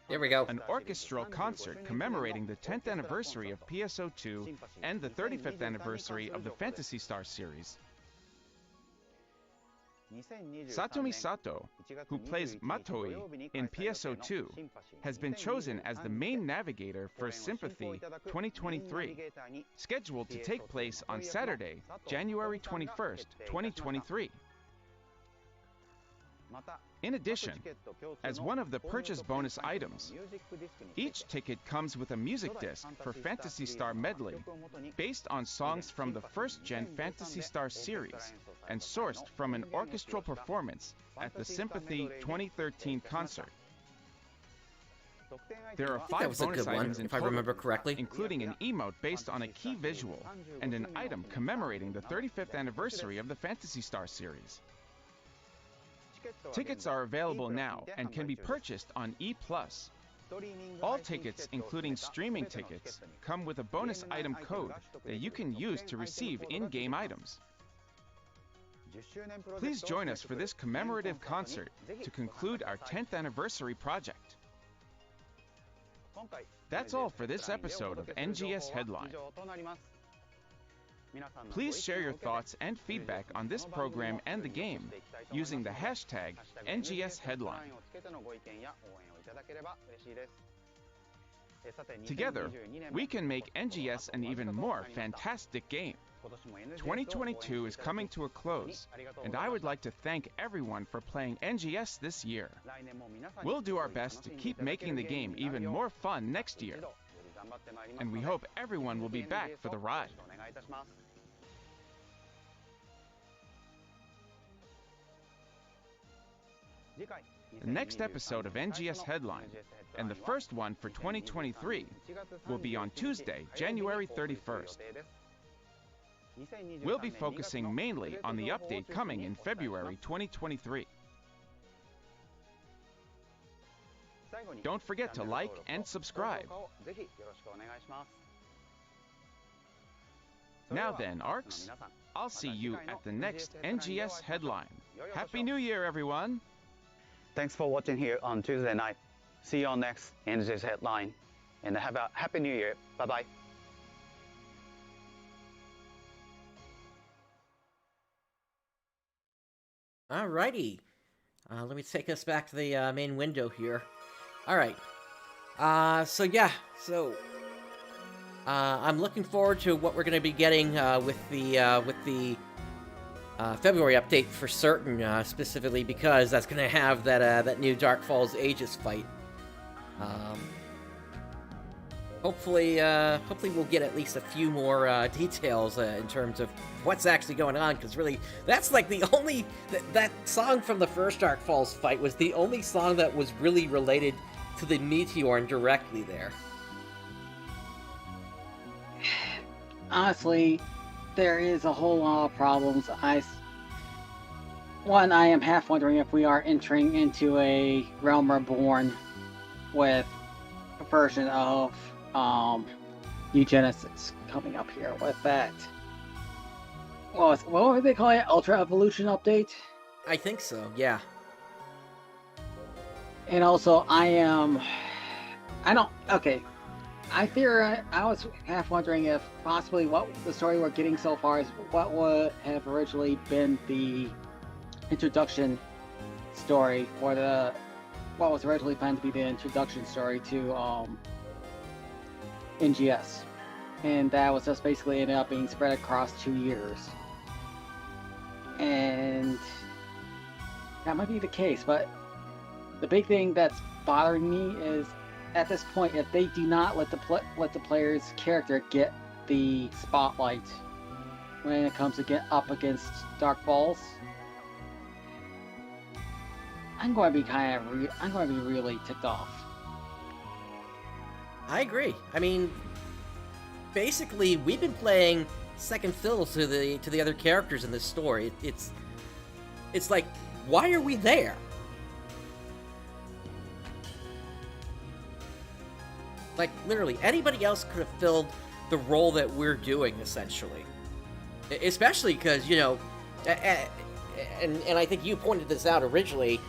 There we go. an orchestral concert commemorating the 10th anniversary of PSO2 and the 35th anniversary of the Phantasy Star series. Satomi Sato, who plays Matoi in PSO2, has been chosen as the main navigator for Sympathy 2023, scheduled to take place on Saturday, January 21st, 2023. In addition, as one of the purchase bonus items, each ticket comes with a music disc for Phantasy Star Medley, based on songs from the first-gen Phantasy Star series and sourced from an orchestral performance at the Sympathy 2013 concert. There are I think 5 that was a bonus good one, items in if I total, remember correctly. including an emote based on a key visual and an item commemorating the 35th anniversary of the Phantasy Star series. Tickets are available now and can be purchased on E+. All tickets, including streaming tickets, come with a bonus item code that you can use to receive in-game items. Please join us for this commemorative concert to conclude our 10th anniversary project. That's all for this episode of NGS Headline. Please share your thoughts and feedback on this program and the game using the hashtag NGS Headline. Together, we can make NGS an even more fantastic game. 2022 is coming to a close, and I would like to thank everyone for playing NGS this year. We'll do our best to keep making the game even more fun next year, and we hope everyone will be back for the ride. The next episode of NGS Headline, and the first one for 2023, will be on Tuesday, January 31st. We'll be focusing mainly on the update coming in February 2023. Don't forget to like and subscribe. Now then, ARKS, I'll see you at the next NGS Headline. Happy New Year, everyone! Thanks for watching here on Tuesday night. See you on next NGS Headline. And have a Happy New Year. Bye-bye. Alrighty. Let me take us back to the main window here. Alright. So I'm looking forward to what we're going to be getting with the February update for certain, specifically because that's going to have that new Dark Falls Aegis fight. Hopefully we'll get at least a few more details in terms of what's actually going on, because really, that's like the only... That song from the first Dark Falls fight was the only song that was really related to the Meteorn directly there. Honestly, there is a whole lot of problems. One, I am half wondering if we are entering into a Realm Reborn with a version of New Genesis coming up here with that. What would they call it? Ultra Evolution update? I think so, yeah. And also, I was half wondering if possibly what the story we're getting so far is what would have originally been the introduction story, or what was originally planned to be the introduction story to NGS, and that was just basically ended up being spread across 2 years, and that might be the case. But the big thing that's bothering me is, at this point, if they do not let the player's character get the spotlight when it comes to get up against Dark Falls, I'm going to be really ticked off. I agree. I mean, basically, we've been playing second fiddle to the other characters in this story. It's like, why are we there? Like, literally, anybody else could have filled the role that we're doing, essentially. Especially because, you know, and I think you pointed this out originally,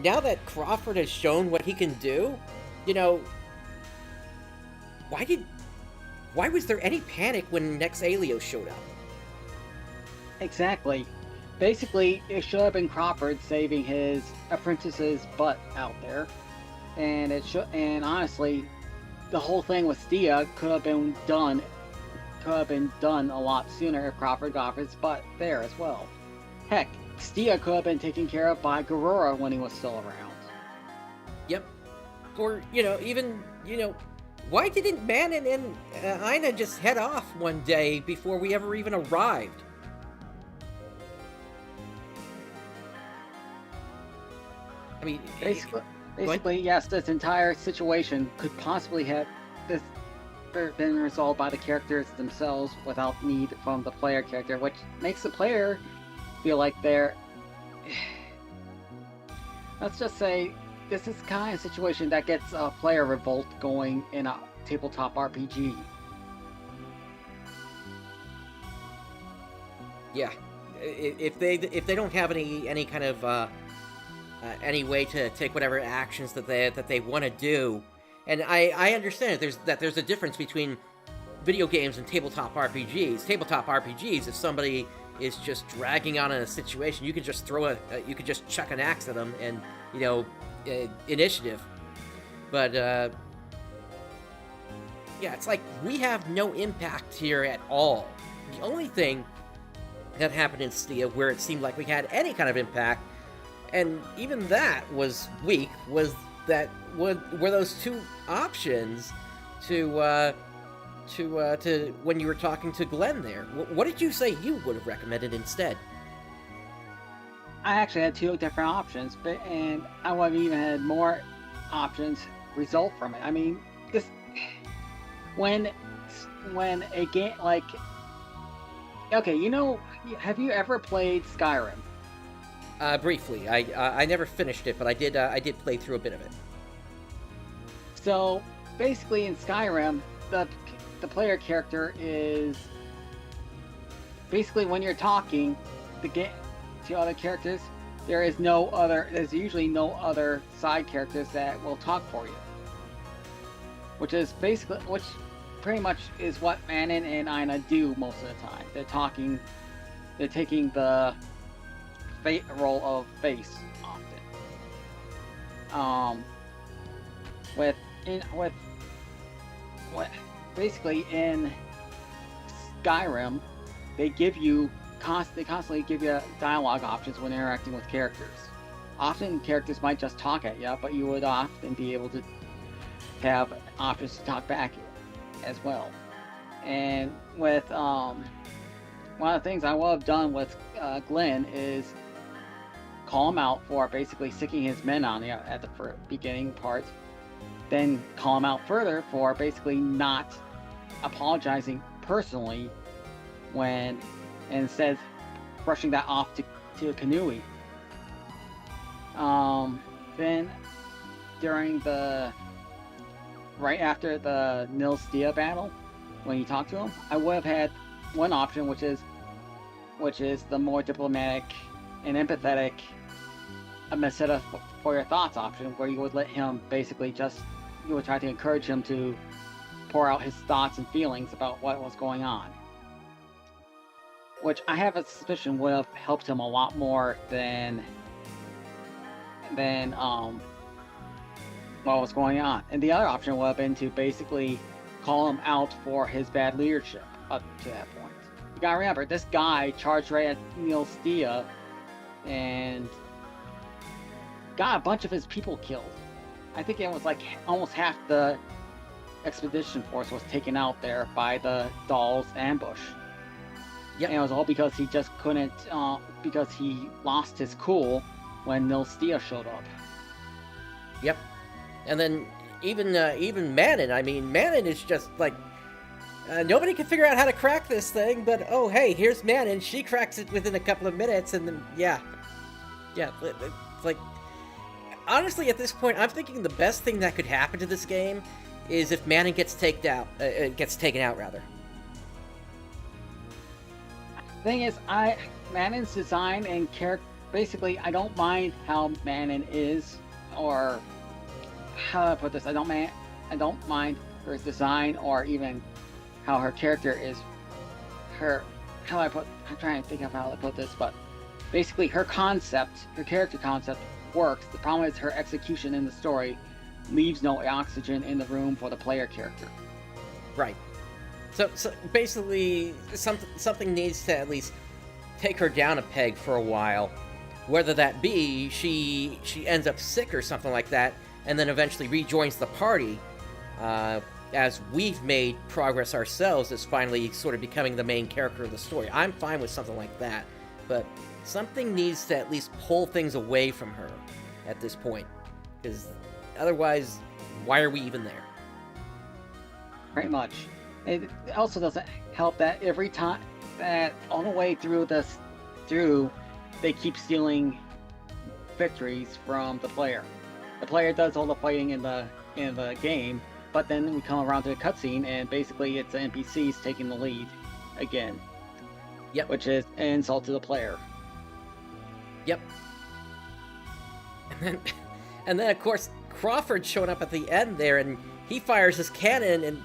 now that Crawford has shown what he can do, you know, why was there any panic when Nex Aelio showed up? Exactly. Basically, it should have been Crawford saving his apprentice's butt out there, and honestly, the whole thing with Stia could have been done a lot sooner if Crawford got his butt there as well. Heck, Stia could have been taken care of by Garura when he was still around. Yep. Or, you know, even, you know, why didn't Manon and Aina just head off one day before we ever even arrived? I mean, basically, yes, this entire situation could possibly have been resolved by the characters themselves without need from the player character, which makes the player feel like they're... Let's just say, this is the kind of situation that gets a player revolt going in a tabletop RPG. Yeah, if they don't have any kind of any way to take whatever actions that they want to do, and I understand that there's a difference between video games and tabletop RPGs. Tabletop RPGs, if somebody is just dragging on in a situation, you can just you can just chuck an axe at them and, you know, initiative. But yeah, it's like we have no impact here at all. The only thing that happened in Stia where it seemed like we had any kind of impact, and even that was weak, were those two options to when you were talking to Glenn there. What did you say you would have recommended instead? I actually had two different options, and I would have even had more options result from it. I mean, just when a game like, okay, you know, have you ever played Skyrim? Briefly. I never finished it, but I did play through a bit of it. So basically, in Skyrim, the player character is basically, when you're talking to other characters, there's usually no other side characters that will talk for you, which pretty much is what Manon and Aina do most of the time. They're taking the role of face often. With basically in Skyrim, they constantly give you dialogue options when interacting with characters. Often characters might just talk at you, but you would often be able to have options to talk back as well. And with one of the things I would have done with Glenn is call him out for basically sicking his men on you at the beginning part, then call him out further for basically not apologizing personally when instead brushing that off to Kanui. Then during right after the Nilstia battle, when you talk to him, I would have had one option, which is the more diplomatic and empathetic Meseta for your thoughts option, where you would let him basically you would try to encourage him to pour out his thoughts and feelings about what was going on. Which I have a suspicion would have helped him a lot more than what was going on. And the other option would have been to basically call him out for his bad leadership up to that point. You gotta remember, this guy charged right at Nilstia and got a bunch of his people killed. I think it was like almost half the expedition force was taken out there by the Dawns ambush. Yep. And it was all because he just couldn't, because he lost his cool when Nilstia showed up. Yep. And then even Manon, I mean, Manon is just like, nobody can figure out how to crack this thing, but oh hey, here's Manon, she cracks it within a couple of minutes, and then, yeah, it's like, honestly at this point, I'm thinking the best thing that could happen to this game is if Manon gets taken out. Thing is, Manon's design and character, basically, I don't mind how Manon is, or how do I put this? I don't mind her design, or even how her character is. I'm trying to think of how to put this, but basically her character concept works. The problem is her execution in the story leaves no oxygen in the room for the player character. Right. So basically, something needs to at least take her down a peg for a while. Whether that be she ends up sick or something like that, and then eventually rejoins the party, as we've made progress ourselves as finally sort of becoming the main character of the story. I'm fine with something like that, but something needs to at least pull things away from her at this point, because otherwise, why are we even there? Pretty much. It also doesn't help that every time that all the way through they keep stealing victories from the player. The player does all the fighting in the game, but then we come around to the cutscene and basically it's the NPCs taking the lead again. Yep. Which is an insult to the player. Yep. And then of course Crawford showing up at the end there, and he fires his cannon, and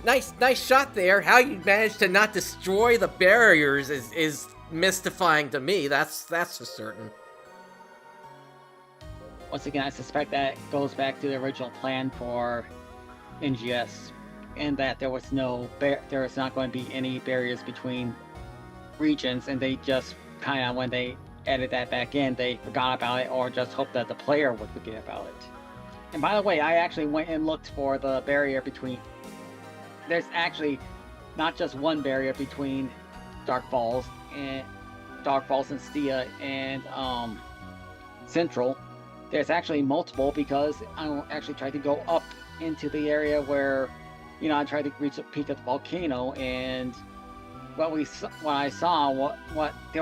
nice shot there. How you managed to not destroy the barriers is mystifying to me. That's for certain. Once again, I suspect that goes back to the original plan for NGS, and that there was not going to be any barriers between regions, and they just kind of, when they added that back in, they forgot about it, or just hoped that the player would forget about it. And by the way, I actually went and looked for the barrier between... There's actually not just one barrier between Dark Falls and Stia and Central. There's actually multiple, because I actually tried to go up into the area where, I tried to reach the peak of the volcano, and there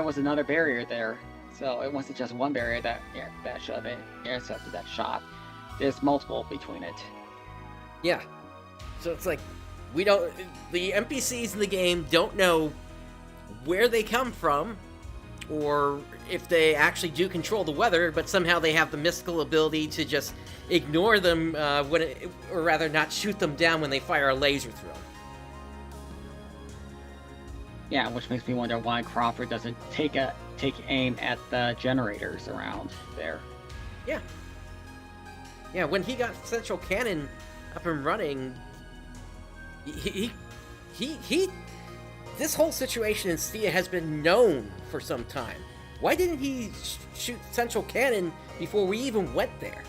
was another barrier there. So it wasn't just one barrier that should have intercepted that shot. There's multiple between it. Yeah. So it's like, the NPCs in the game don't know where they come from, or if they actually do control the weather, but somehow they have the mystical ability to just ignore them, or rather not shoot them down when they fire a laser through them. Yeah, which makes me wonder why Crawford doesn't take aim at the generators around there. Yeah. Yeah, when he got Central Cannon up and running, he this whole situation in Stia has been known for some time. Why didn't he shoot Central Cannon before we even went there?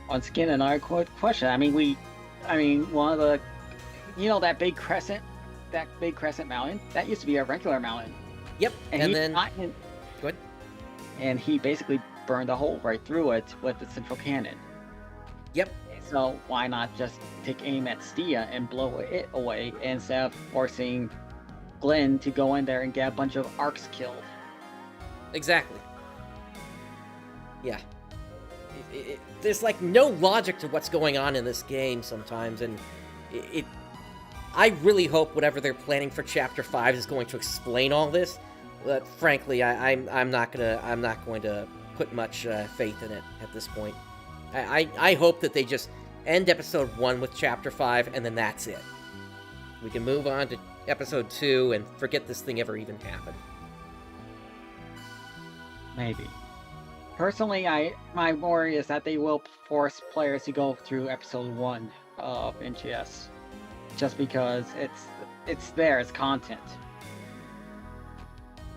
Once again, another question. I mean, one of the, that big crescent mountain, that used to be a regular mountain. Yep, and then... Go ahead. And he basically burned a hole right through it with the Central Cannon. Yep. So why not just take aim at Stia and blow it away instead of forcing Glenn to go in there and get a bunch of ARKS killed? Exactly. Yeah. There's like no logic to what's going on in this game sometimes, and I really hope whatever they're planning for Chapter 5 is going to explain all this. But frankly, I'm not going to put much faith in it at this point. I hope that they just end Episode 1 with Chapter 5, and then that's it. We can move on to Episode 2 and forget this thing ever even happened. Maybe. Personally, my worry is that they will force players to go through Episode 1 of NGS, just because it's there as content.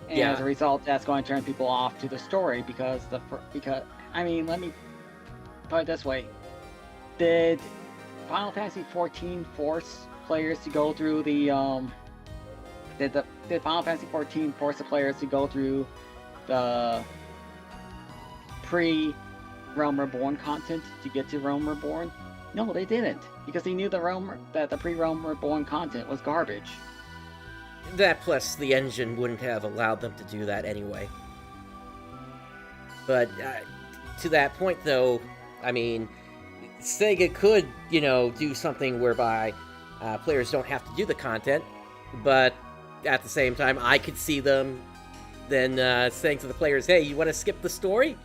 And as a result, that's going to turn people off to the story because I mean, let me put it this way: did Final Fantasy XIV force players to go through the did Final Fantasy XIV force the players to go through the pre-Realm Reborn content to get to Realm Reborn? No, they didn't, because they knew that the pre-Realm Reborn content was garbage. That plus the engine wouldn't have allowed them to do that anyway. But to that point, though, I mean, Sega could, do something whereby players don't have to do the content, but at the same time, I could see them then saying to the players, hey, you want to skip the story?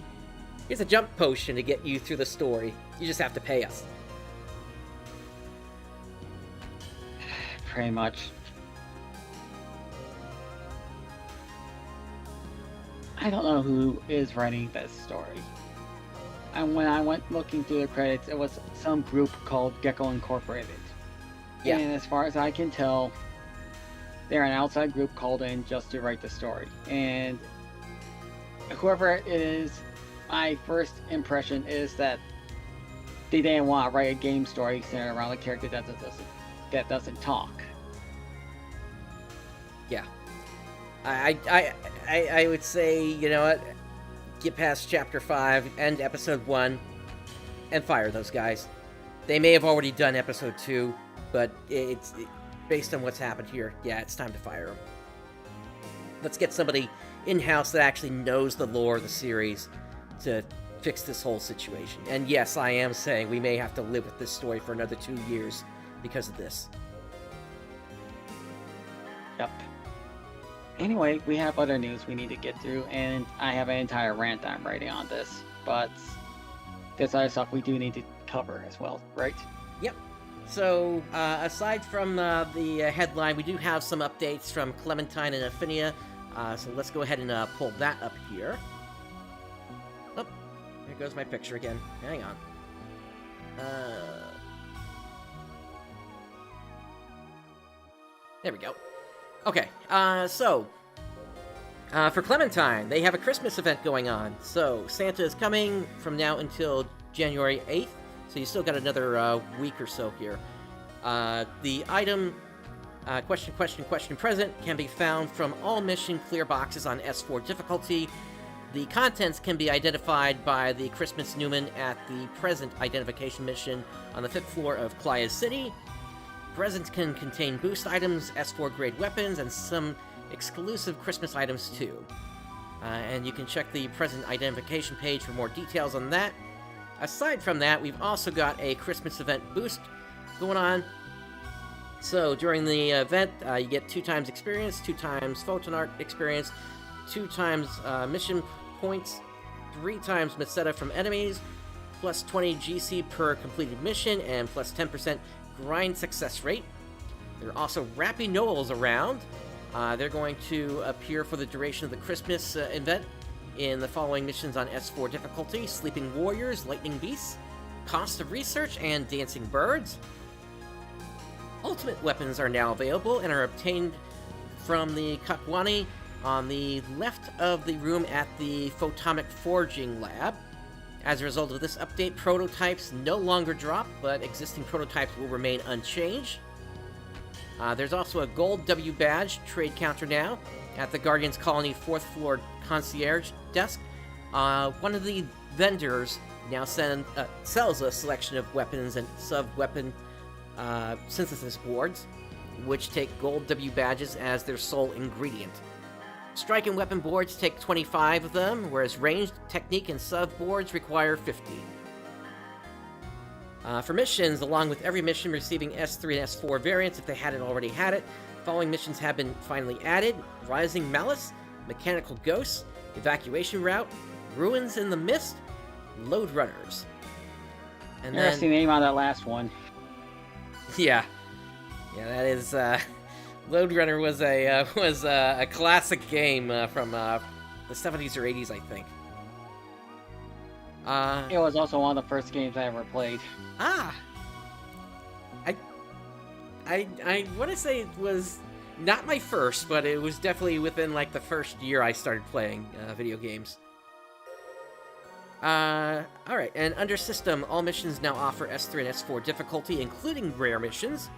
Here's a jump potion to get you through the story. You just have to pay us. Pretty much. I don't know who is writing this story. And when I went looking through the credits, it was some group called Gecko Incorporated. Yeah. And as far as I can tell, they're an outside group called in just to write the story. And whoever it is, my first impression is that they didn't want to write a game story centered around a character that doesn't talk. Yeah. I would say, you know what, get past Chapter 5, end Episode 1, and fire those guys. They may have already done Episode 2, but based on what's happened here, yeah, it's time to fire them. Let's get somebody in-house that actually knows the lore of the series to fix this whole situation. And yes, I am saying we may have to live with this story for another 2 years because of this. Yep. Anyway, we have other news we need to get through, and I have an entire rant I'm writing on this, but there's other stuff we do need to cover as well, right? Yep. So, aside from the headline, we do have some updates from Clementine and Affinia, so let's go ahead and pull that up here. Oh, there goes my picture again. Hang on. There we go. Okay, so, for Clementine, they have a Christmas event going on. So, Santa is coming from now until January 8th, so you still got another week or so here. The item, question present, can be found from all mission clear boxes on S4 difficulty. The contents can be identified by the Christmas Newman at the present identification mission on the 5th floor of Clia's City. Presents can contain boost items, S4 grade weapons, and some exclusive Christmas items too. And you can check the present identification page for more details on that. Aside from that, we've also got a Christmas event boost going on. So during the event, you get 2 times experience, 2 times photon art experience, 2 times mission points, 3 times Meseta from enemies, plus 20 GC per completed mission, and plus 10% grind success rate. There are also Rappy Knolls around. They're going to appear for the duration of the Christmas event in the following missions on S4 difficulty: Sleeping Warriors, Lightning Beasts, Cost of Research, and Dancing Birds. Ultimate weapons are now available and are obtained from the Kakwani on the left of the room at the Photomic Forging Lab. As a result of this update, prototypes no longer drop, but existing prototypes will remain unchanged. There's also a gold W badge trade counter now at the Guardians Colony 4th floor concierge desk. One of the vendors now sells a selection of weapons and sub-weapon synthesis boards, which take gold W badges as their sole ingredient. Strike and weapon boards take 25 of them, whereas ranged, technique, and sub boards require 50. For missions, along with every mission receiving S3 and S4 variants if they hadn't already had it, following missions have been finally added: Rising Malice, Mechanical Ghosts, Evacuation Route, Ruins in the Mist, Load Runners. And Interesting name on that last one. Yeah, that is. Load Runner was a classic game from the 70s or 80s, I think. It was also one of the first games I ever played. I want to say it was not my first, but it was definitely within like the first year I started playing video games. Alright, and under system, all missions now offer S3 and S4 difficulty, including rare missions.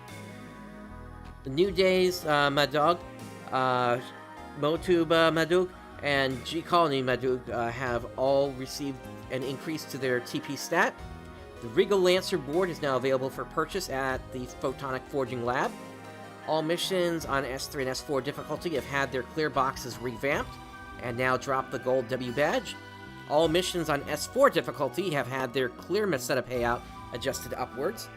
The New Days Madog, Motub Madug, and G Colony Madug have all received an increase to their TP stat. The Regal Lancer board is now available for purchase at the Photonic Forging Lab. All missions on S3 and S4 difficulty have had their clear boxes revamped and now drop the gold W badge. All missions on S4 difficulty have had their clear Meseta payout adjusted upwards.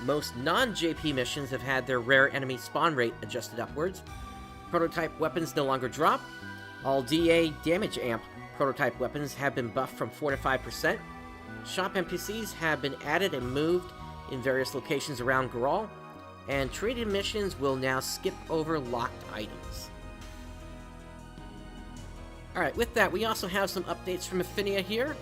Most non-JP missions have had their rare enemy spawn rate adjusted upwards. Prototype weapons no longer drop. All DA damage amp prototype weapons have been buffed from 4 to 5%. Shop NPCs have been added and moved in various locations around Grawl. And traded missions will now skip over locked items. Alright, with that, we also have some updates from Affinia here.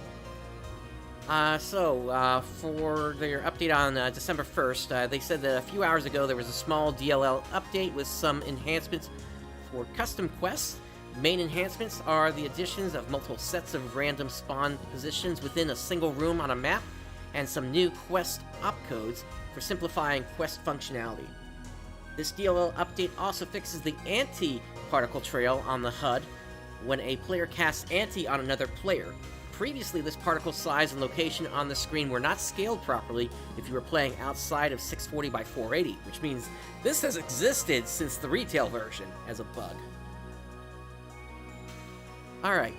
For their update on December 1st, they said that a few hours ago there was a small DLL update with some enhancements for custom quests. Main enhancements are the additions of multiple sets of random spawn positions within a single room on a map, and some new quest opcodes for simplifying quest functionality. This DLL update also fixes the anti-particle trail on the HUD when a player casts anti on another player. Previously, this particle size and location on the screen were not scaled properly if you were playing outside of 640 by 480, which means this has existed since the retail version as a bug. Alright,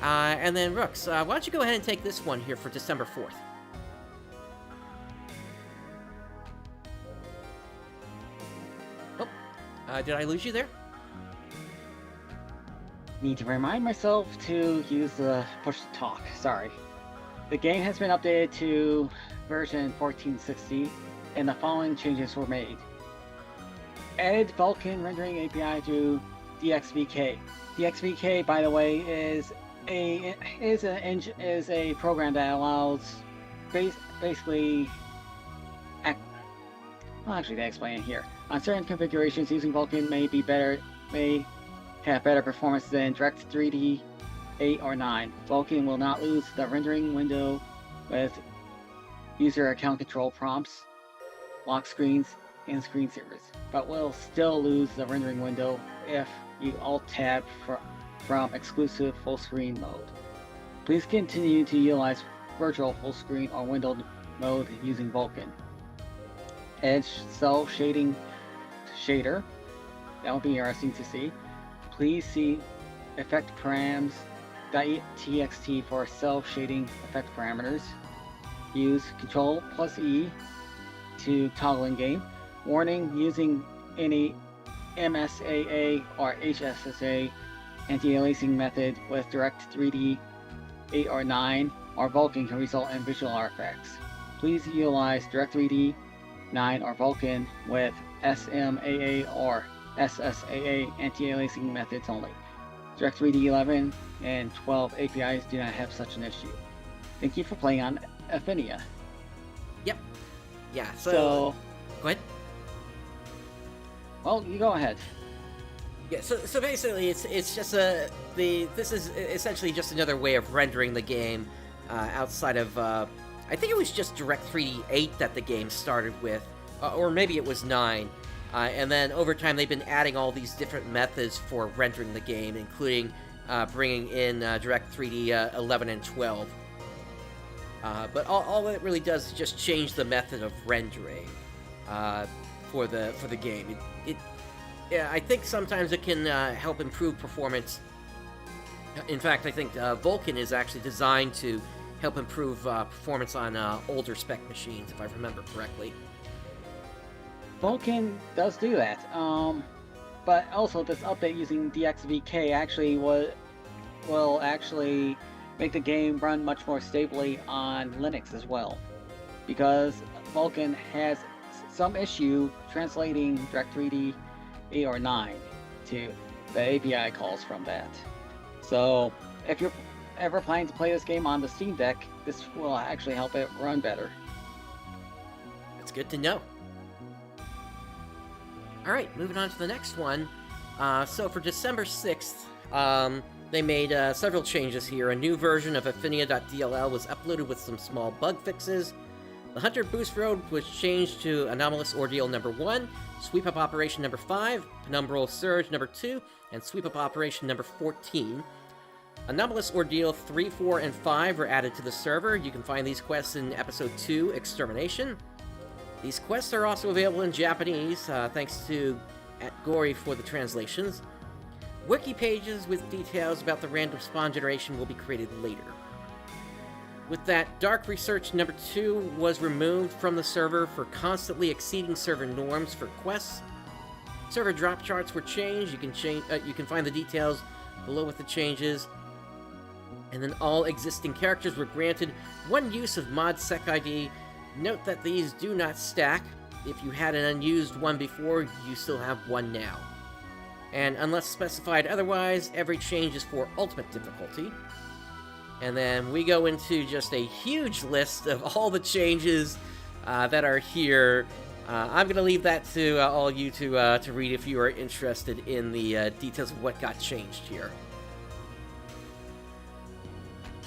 and then Rooks, why don't you go ahead and take this one here for December 4th. Oh, did I lose you there? Need to remind myself to use the push to talk. Sorry. The game has been updated to version 1460, and the following changes were made. Added Vulkan rendering API to DXVK. DXVK, by the way, is a program that allows basically. Well, actually, they explain it here. On certain configurations, using Vulkan may have better performance than Direct 3D 8 or 9. Vulkan will not lose the rendering window with user account control prompts, lock screens, and screensavers, but will still lose the rendering window if you Alt-Tab from exclusive full screen mode. Please continue to utilize virtual full screen or windowed mode using Vulkan. Edge cell shading shader, that will be interesting to see. Please see effect params.txt for cell shading effect parameters. Use Ctrl+E to toggle in game. Warning: using any MSAA or HSSA anti-aliasing method with Direct 3D 8 or 9 or Vulkan can result in visual artifacts. Please utilize Direct 3D 9 or Vulkan with SMAA or SSAA anti-aliasing methods only. Direct3D 11 and 12 APIs do not have such an issue. Thank you for playing on Affinia. Yep. Yeah, So go ahead. Well, you go ahead. Yeah, so basically, it's just this is essentially just another way of rendering the game outside of I think it was just Direct3D 8 that the game started with, or maybe it was 9, and then over time they've been adding all these different methods for rendering the game, including bringing in Direct3D 11 and 12. But all it really does is just change the method of rendering for the game. Yeah, I think sometimes it can help improve performance. In fact, I think Vulkan is actually designed to help improve performance on older spec machines, if I remember correctly. Vulkan does do that, but also this update using DXVK actually will actually make the game run much more stably on Linux as well, because Vulkan has some issue translating Direct3D 8 or 9 to the API calls from that. So if you're ever planning to play this game on the Steam Deck, this will actually help it run better. That's good to know. Alright, moving on to the next one. So for December 6th, they made several changes here. A new version of Affinia.dll was uploaded with some small bug fixes. The Hunter Boost Road was changed to Anomalous Ordeal number 1, Sweep Up Operation number 5, Penumbral Surge number 2, and Sweep Up Operation number 14. Anomalous Ordeal 3, 4, and 5 were added to the server. You can find these quests in Episode 2, Extermination. These quests are also available in Japanese, thanks to @Gory for the translations. Wiki pages with details about the random spawn generation will be created later. With that, Dark Research number 2 was removed from the server for constantly exceeding server norms for quests. Server drop charts were changed. You can find the details below with the changes. And then all existing characters were granted one use of mod sec ID. Note that these do not stack. If you had an unused one before, you still have one now. And unless specified otherwise, every change is for Ultimate difficulty. And then we go into just a huge list of all the changes that are here. I'm going to leave that to all you to read if you are interested in the details of what got changed here.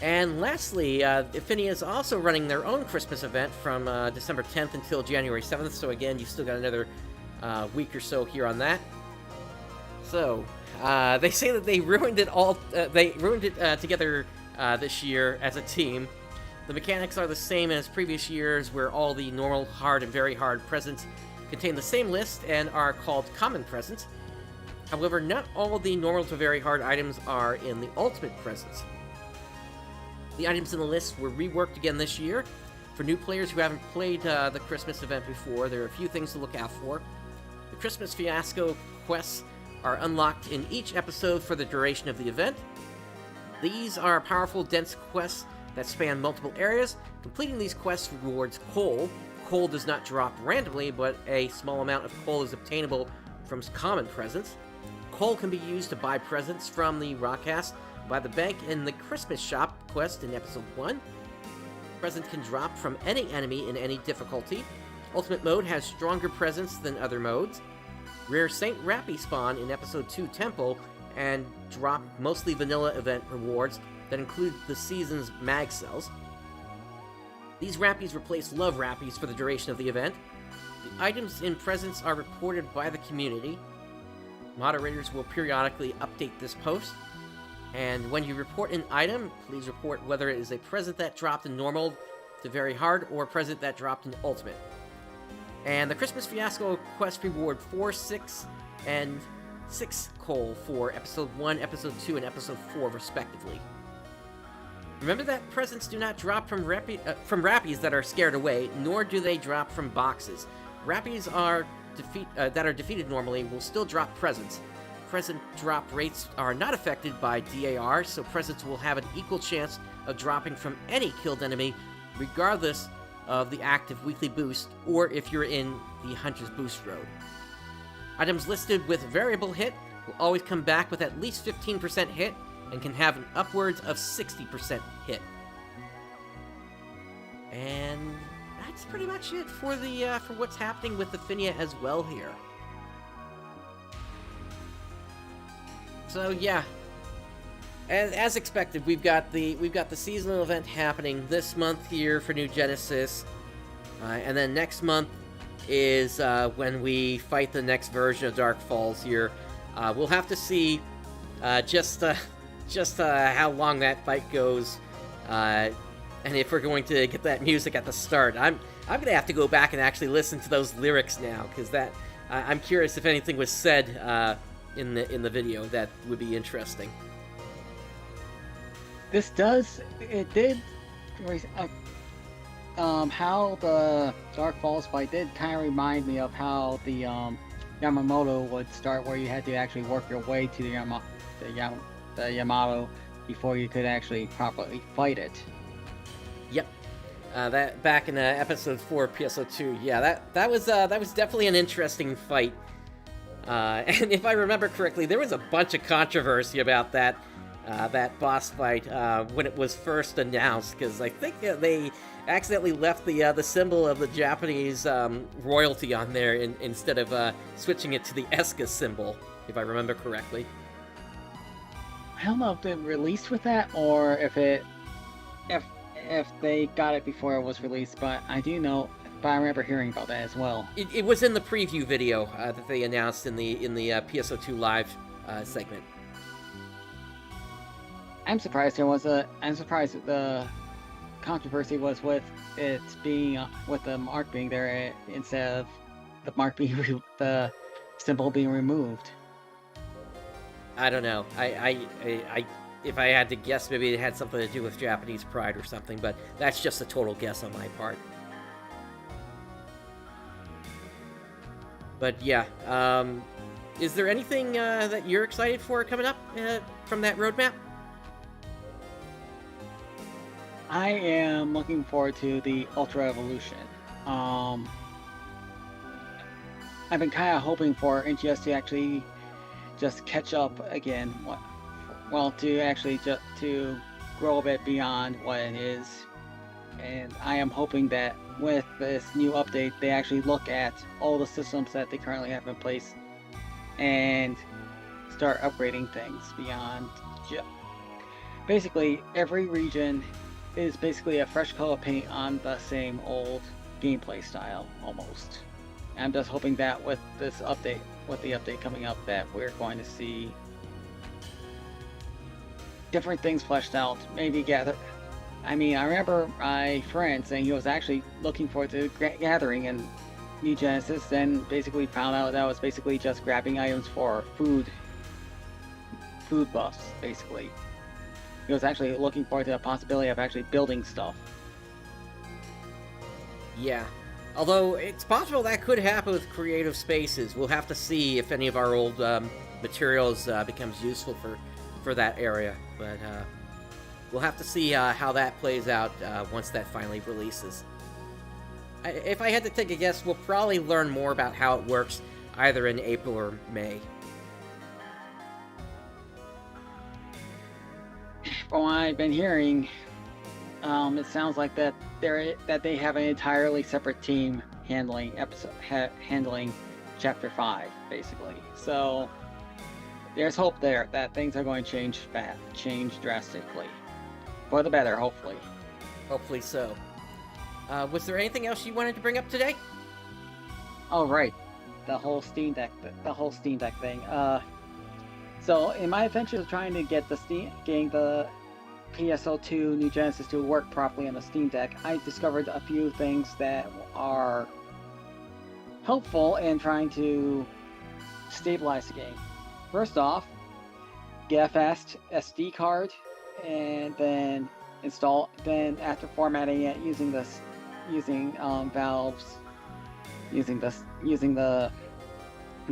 And lastly, Affinia is also running their own Christmas event from December 10th until January 7th. So again, you've still got another week or so here on that. So they say that they ruined it all. They ruined it together this year as a team. The mechanics are the same as previous years, where all the normal, hard, and very hard presents contain the same list and are called common presents. However, not all of the normal to very hard items are in the ultimate presents. The items in the list were reworked again this year. For new players who haven't played the Christmas event before, there are a few things to look out for. The Christmas Fiasco quests are unlocked in each episode for the duration of the event. These are powerful, dense quests that span multiple areas. Completing these quests rewards coal. Coal does not drop randomly, but a small amount of coal is obtainable from common presents. Coal can be used to buy presents from the Rockcast, by the bank in the Christmas Shop quest in Episode 1. Present can drop from any enemy in any difficulty. Ultimate mode has stronger presents than other modes. Rare Saint Rappy spawn in Episode 2 Temple and drop mostly vanilla event rewards that include the season's mag cells. These Rappies replace Love Rappies for the duration of the event. The items in presents are reported by the community. Moderators will periodically update this post. And when you report an item, please report whether it is a present that dropped in normal to very hard or a present that dropped in ultimate. And the Christmas Fiasco quest reward 4, 6, and 6 coal for Episode 1, Episode 2, and Episode 4 respectively. Remember that presents do not drop from Rappies that are scared away, nor do they drop from boxes. Rappies that are defeated normally will still drop presents. Present drop rates are not affected by DAR, so presents will have an equal chance of dropping from any killed enemy, regardless of the active weekly boost, or if you're in the Hunter's Boost Road. Items listed with variable hit will always come back with at least 15% hit and can have an upwards of 60% hit. And that's pretty much it for the for what's happening with Affinia as well here. So yeah, as expected, we've got the seasonal event happening this month here for New Genesis, and then next month is when we fight the next version of Dark Falls here. We'll have to see just how long that fight goes, and if we're going to get that music at the start. I'm gonna have to go back and actually listen to those lyrics now, because that I'm curious if anything was said in the video that would be interesting. How the Dark Falls fight did kind of remind me of how the Yamamoto would start, where you had to actually work your way to the Yamato before you could actually properly fight it. Yep. That back in episode 4 of PSO2, yeah, that was definitely an interesting fight. And if I remember correctly, there was a bunch of controversy about that boss fight when it was first announced, because I think they accidentally left the symbol of the Japanese royalty on there instead of switching it to the Eska symbol, if I remember correctly. I don't know if they released with that or if they got it before it was released, but I remember hearing about that as well. It was in the preview video that they announced in the PSO2 live segment. I'm surprised that the controversy was with it being with the mark being there instead of the mark being the symbol being removed. I don't know. I if I had to guess, maybe it had something to do with Japanese pride or something, but that's just a total guess on my part. But yeah, is there anything that you're excited for coming up from that roadmap? I am looking forward to the Ultra Evolution. I've been kind of hoping for NGS to actually just catch up again. To grow a bit beyond what it is. And I am hoping that with this new update, they actually look at all the systems that they currently have in place and start upgrading things beyond. Basically, every region is basically a fresh coat of paint on the same old gameplay style, almost. And I'm just hoping that with this update, with the update coming up, that we're going to see different things fleshed out, maybe gather. I remember my friend saying he was actually looking forward to gathering in New Genesis, then basically found out that was basically just grabbing items for food buffs, basically. He was actually looking forward to the possibility of actually building stuff. Yeah. Although, it's possible that could happen with creative spaces. We'll have to see if any of our old materials becomes useful for that area. But we'll have to see how that plays out once that finally releases. If I had to take a guess, we'll probably learn more about how it works either in April or May. From what I've been hearing, it sounds like that they have an entirely separate team handling Chapter 5, basically. So there's hope there that things are going to change drastically. For the better, hopefully. Hopefully so. Was there anything else you wanted to bring up today? Oh, right. The whole Steam Deck thing. So in my adventures of trying to get getting the PSO2 New Genesis to work properly on the Steam Deck, I discovered a few things that are helpful in trying to stabilize the game. First off, get a fast SD card, and then after formatting it using Valve's using the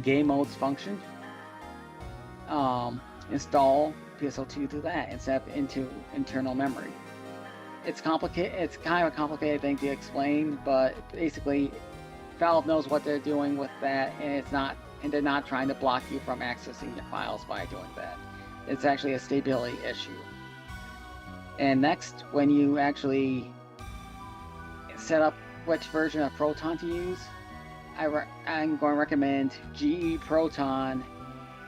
game modes function, install PSO2 to that instead of into internal memory. It's complicated. It's kind of a complicated thing to explain, but basically, Valve knows what they're doing with that, and it's not and they're not trying to block you from accessing your files by doing that. It's actually a stability issue. And next, when you actually set up which version of Proton to use, I'm going to recommend GE Proton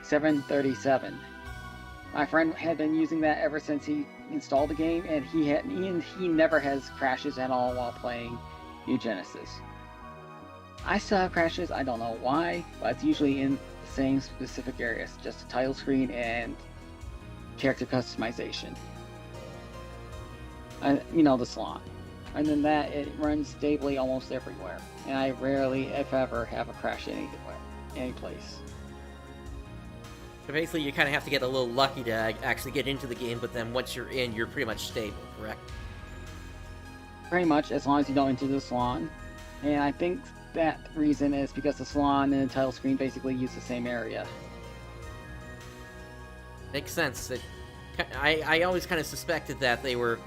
737. My friend had been using that ever since he installed the game, and he never has crashes at all while playing New Genesis. I still have crashes, I don't know why, but it's usually in the same specific areas, just a title screen and character customization. The salon. And then that, it runs stably almost everywhere. And I rarely, if ever, have a crash any place. So basically, you kind of have to get a little lucky to actually get into the game, but then once you're in, you're pretty much stable, correct? Pretty much, as long as you don't enter the salon. And I think that reason is because the salon and the title screen basically use the same area. Makes sense. I always kind of suspected that they were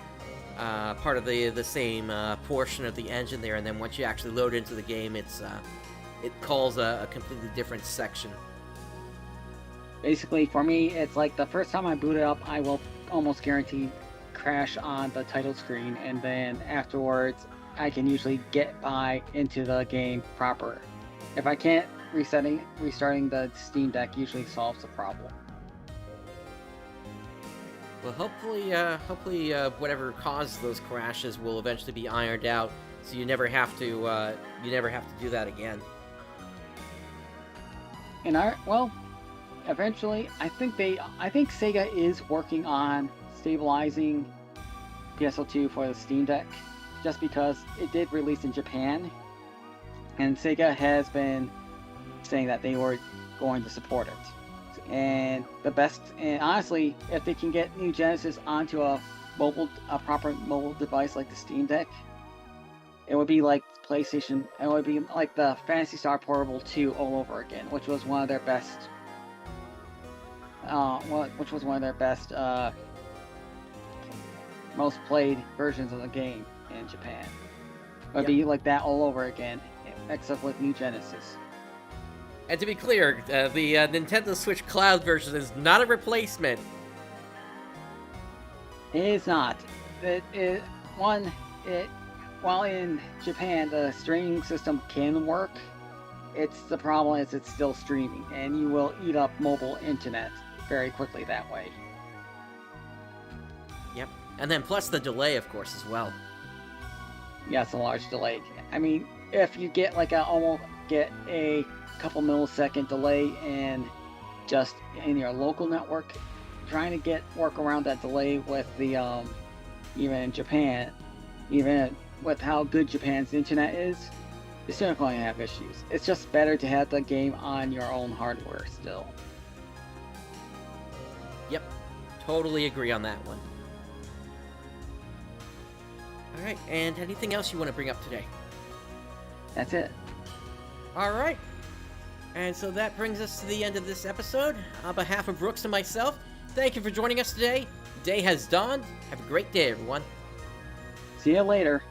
part of the same portion of the engine there, and then once you actually load into the game, it calls a completely different section. Basically, for me, it's like the first time I boot it up, I will almost guarantee crash on the title screen, and then afterwards, I can usually get by into the game proper. If I can't, restarting the Steam Deck usually solves the problem. Well, hopefully, whatever caused those crashes will eventually be ironed out, so you never have to do that again. And eventually, I think Sega is working on stabilizing PSO2 for the Steam Deck, just because it did release in Japan, and Sega has been saying that they were going to support it. And honestly, if they can get New Genesis onto a proper mobile device like the Steam Deck, it would be like PlayStation. It would be like the Phantasy Star Portable 2 all over again, which was one of their best. Most played versions of the game in Japan. It would be like that all over again, except with New Genesis. And to be clear, the Nintendo Switch Cloud version is not a replacement. It is not. While in Japan the streaming system can work, the problem is it's still streaming, and you will eat up mobile internet very quickly that way. Yep. And then plus the delay, of course, as well. Yeah, it's a large delay. I mean, if you get a couple millisecond delay and just in your local network, trying to work around that delay with the even in Japan, even with how good Japan's internet is, you're still going to have issues. It's just better to have the game on your own hardware still. Yep, totally agree on that one. Alright, and anything else you want to bring up today? That's it. Alright. And so that brings us to the end of this episode. On behalf of Brooks and myself, thank you for joining us today. The day has dawned. Have a great day, everyone. See you later.